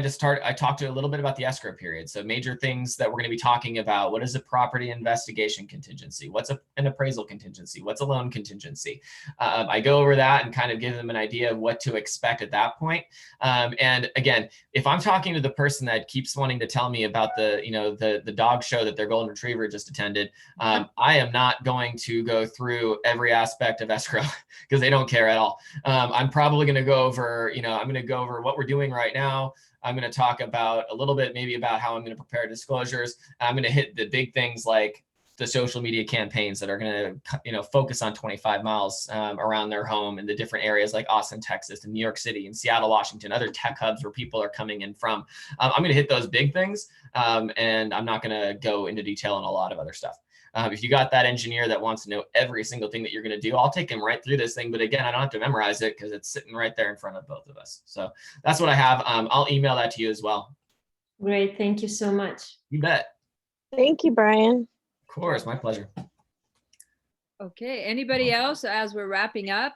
talk to a little bit about the escrow period. So major things that we're going to be talking about. What is a property investigation contingency? What's an appraisal contingency? What's a loan contingency? I go over that and kind of give them an idea of what to expect at that point. And again, if I'm talking to the person that keeps wanting to tell me about the dog show that their golden retriever just attended, I am not going to go through every aspect of escrow because they don't care at all. I'm probably going to go over, I'm going to go over what we're doing right now. I'm going to talk about a little bit maybe about how I'm going to prepare disclosures. I'm going to hit the big things like the social media campaigns that are going to, focus on 25 miles around their home in the different areas like Austin, Texas, and New York City, and Seattle, Washington, other tech hubs where people are coming in from. I'm going to hit those big things, and I'm not going to go into detail on a lot of other stuff. If you got that engineer that wants to know every single thing that you're going to do, I'll take him right through this thing. But again, I don't have to memorize it because it's sitting right there in front of both of us. So that's what I have. I'll email that to you as well. Great. Thank you so much. You bet. Thank you, Brian. Of course. My pleasure. Okay. Anybody else as we're wrapping up?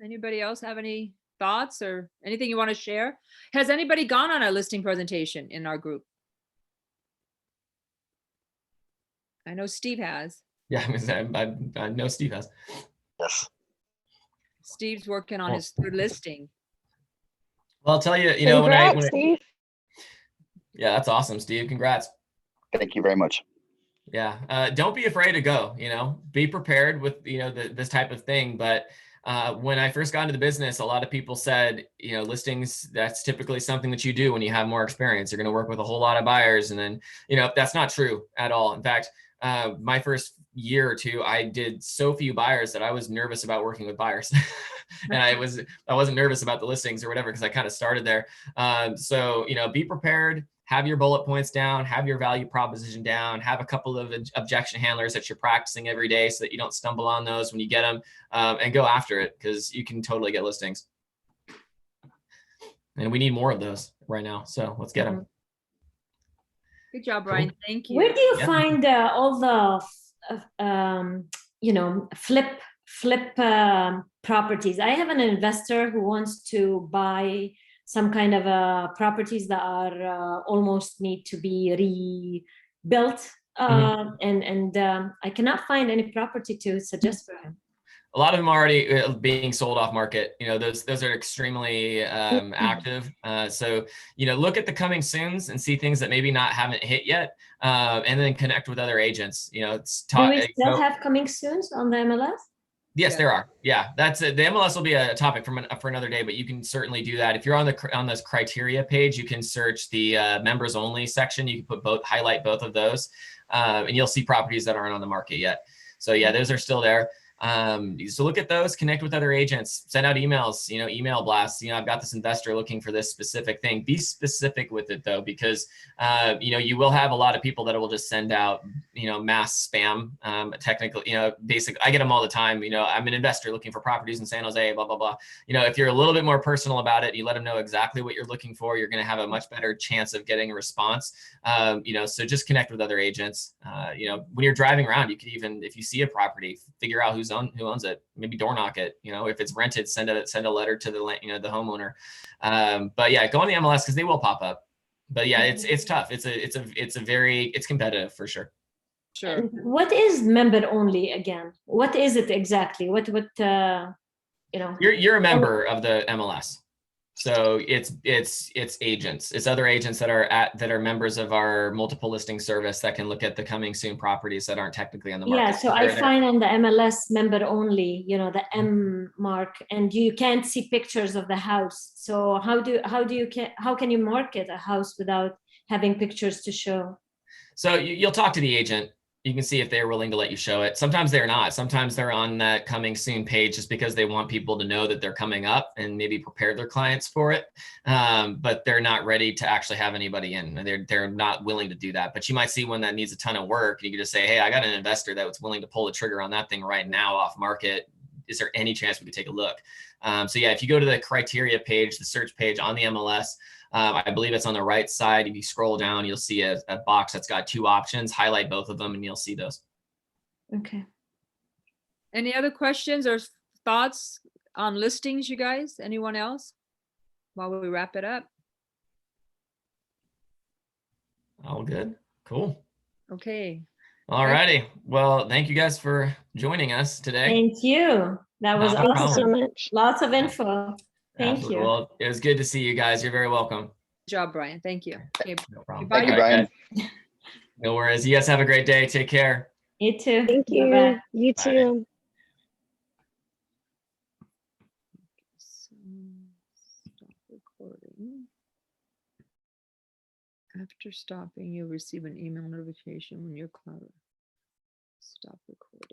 Anybody else have any thoughts or anything you want to share? Has anybody gone on a listing presentation in our group? I know Steve has. Yeah, I know Steve has. Yes. Steve's working on his third listing. Well, I'll tell you, Congrats, Steve. Yeah, that's awesome, Steve. Congrats. Thank you very much. Yeah. Don't be afraid to go, be prepared with, this type of thing. But when I first got into the business, a lot of people said, listings, that's typically something that you do when you have more experience. You're going to work with a whole lot of buyers. And then, that's not true at all. In fact, my first year or two, I did so few buyers that I was nervous about working with buyers. And I wasn't nervous about the listings or whatever, because I kind of started there. So, be prepared, have your bullet points down, have your value proposition down, have a couple of objection handlers that you're practicing every day so that you don't stumble on those when you get them, and go after it, because you can totally get listings. And we need more of those right now. So let's get them. Good job, Brian. Cool. Thank you. Where do you find all the flip properties? I have an investor who wants to buy some kind of properties that are almost need to be rebuilt I cannot find any property to suggest for him. A lot of them are already being sold off market. You know, those are extremely active. So, you know, look at the coming soons and see things that maybe haven't hit yet, and then connect with other agents. You know, Do we still have coming soons on the MLS? Yes, there are. Yeah, that's it. The MLS will be a topic for another day, but you can certainly do that. If you're on this criteria page, you can search the members only section. You can highlight both of those, and you'll see properties that aren't on the market yet. So yeah, those are still there. So look at those, connect with other agents, send out emails, you know, email blasts. You know, I've got this investor looking for this specific thing. Be specific with it though, because, you know, you will have a lot of people that will just send out, you know, mass spam, technically, you know, I get them all the time. You know, I'm an investor looking for properties in San Jose, blah, blah, blah. You know, if you're a little bit more personal about it, you let them know exactly what you're looking for, you're going to have a much better chance of getting a response. You know, so just connect with other agents. You know, when you're driving around, you could even, if you see a property, figure out who owns it, maybe door knock it. You know, if it's rented, send a letter to the, you know, the homeowner. But yeah, go on the MLS because they will pop up. But yeah, it's tough. It's competitive for sure. Sure. And what is member only again? What is it exactly? What you know? You're a member of the MLS. So it's agents. It's other agents that are members of our multiple listing service that can look at the coming soon properties that aren't technically on the market. Yeah, so I find on the MLS member only, you know, the M mark, and you can't see pictures of the house. So how can you market a house without having pictures to show? So you'll talk to the agent. You can see if they're willing to let you show it. Sometimes they're not. Sometimes they're on that coming soon page just because they want people to know that they're coming up and maybe prepare their clients for it. But they're not ready to actually have anybody in. They're not willing to do that. But you might see one that needs a ton of work. And you can just say, hey, I got an investor that was willing to pull the trigger on that thing right now off market. Is there any chance we could take a look? So yeah, if you go to the criteria page, the search page on the MLS, I believe it's on the right side. If you scroll down, you'll see a box that's got two options. Highlight both of them and you'll see those. Okay. Any other questions or thoughts on listings, you guys? Anyone else? While we wrap it up. All good. Cool. Okay. All righty. Well, thank you guys for joining us today. Thank you. That was Not a awesome. problem. so much. Lots of info. Thank Absolutely. you. Well, it was good to see you guys. You're very welcome. Good job, Brian. Thank you. Okay. No problem. Bye. Thank you, All right, Brian. guys. No worries. You guys have a great day. Take care. You too. Thank you. Bye-bye. You Bye. too. Stop recording. After stopping, you'll receive an email notification when your cloud. Stop recording.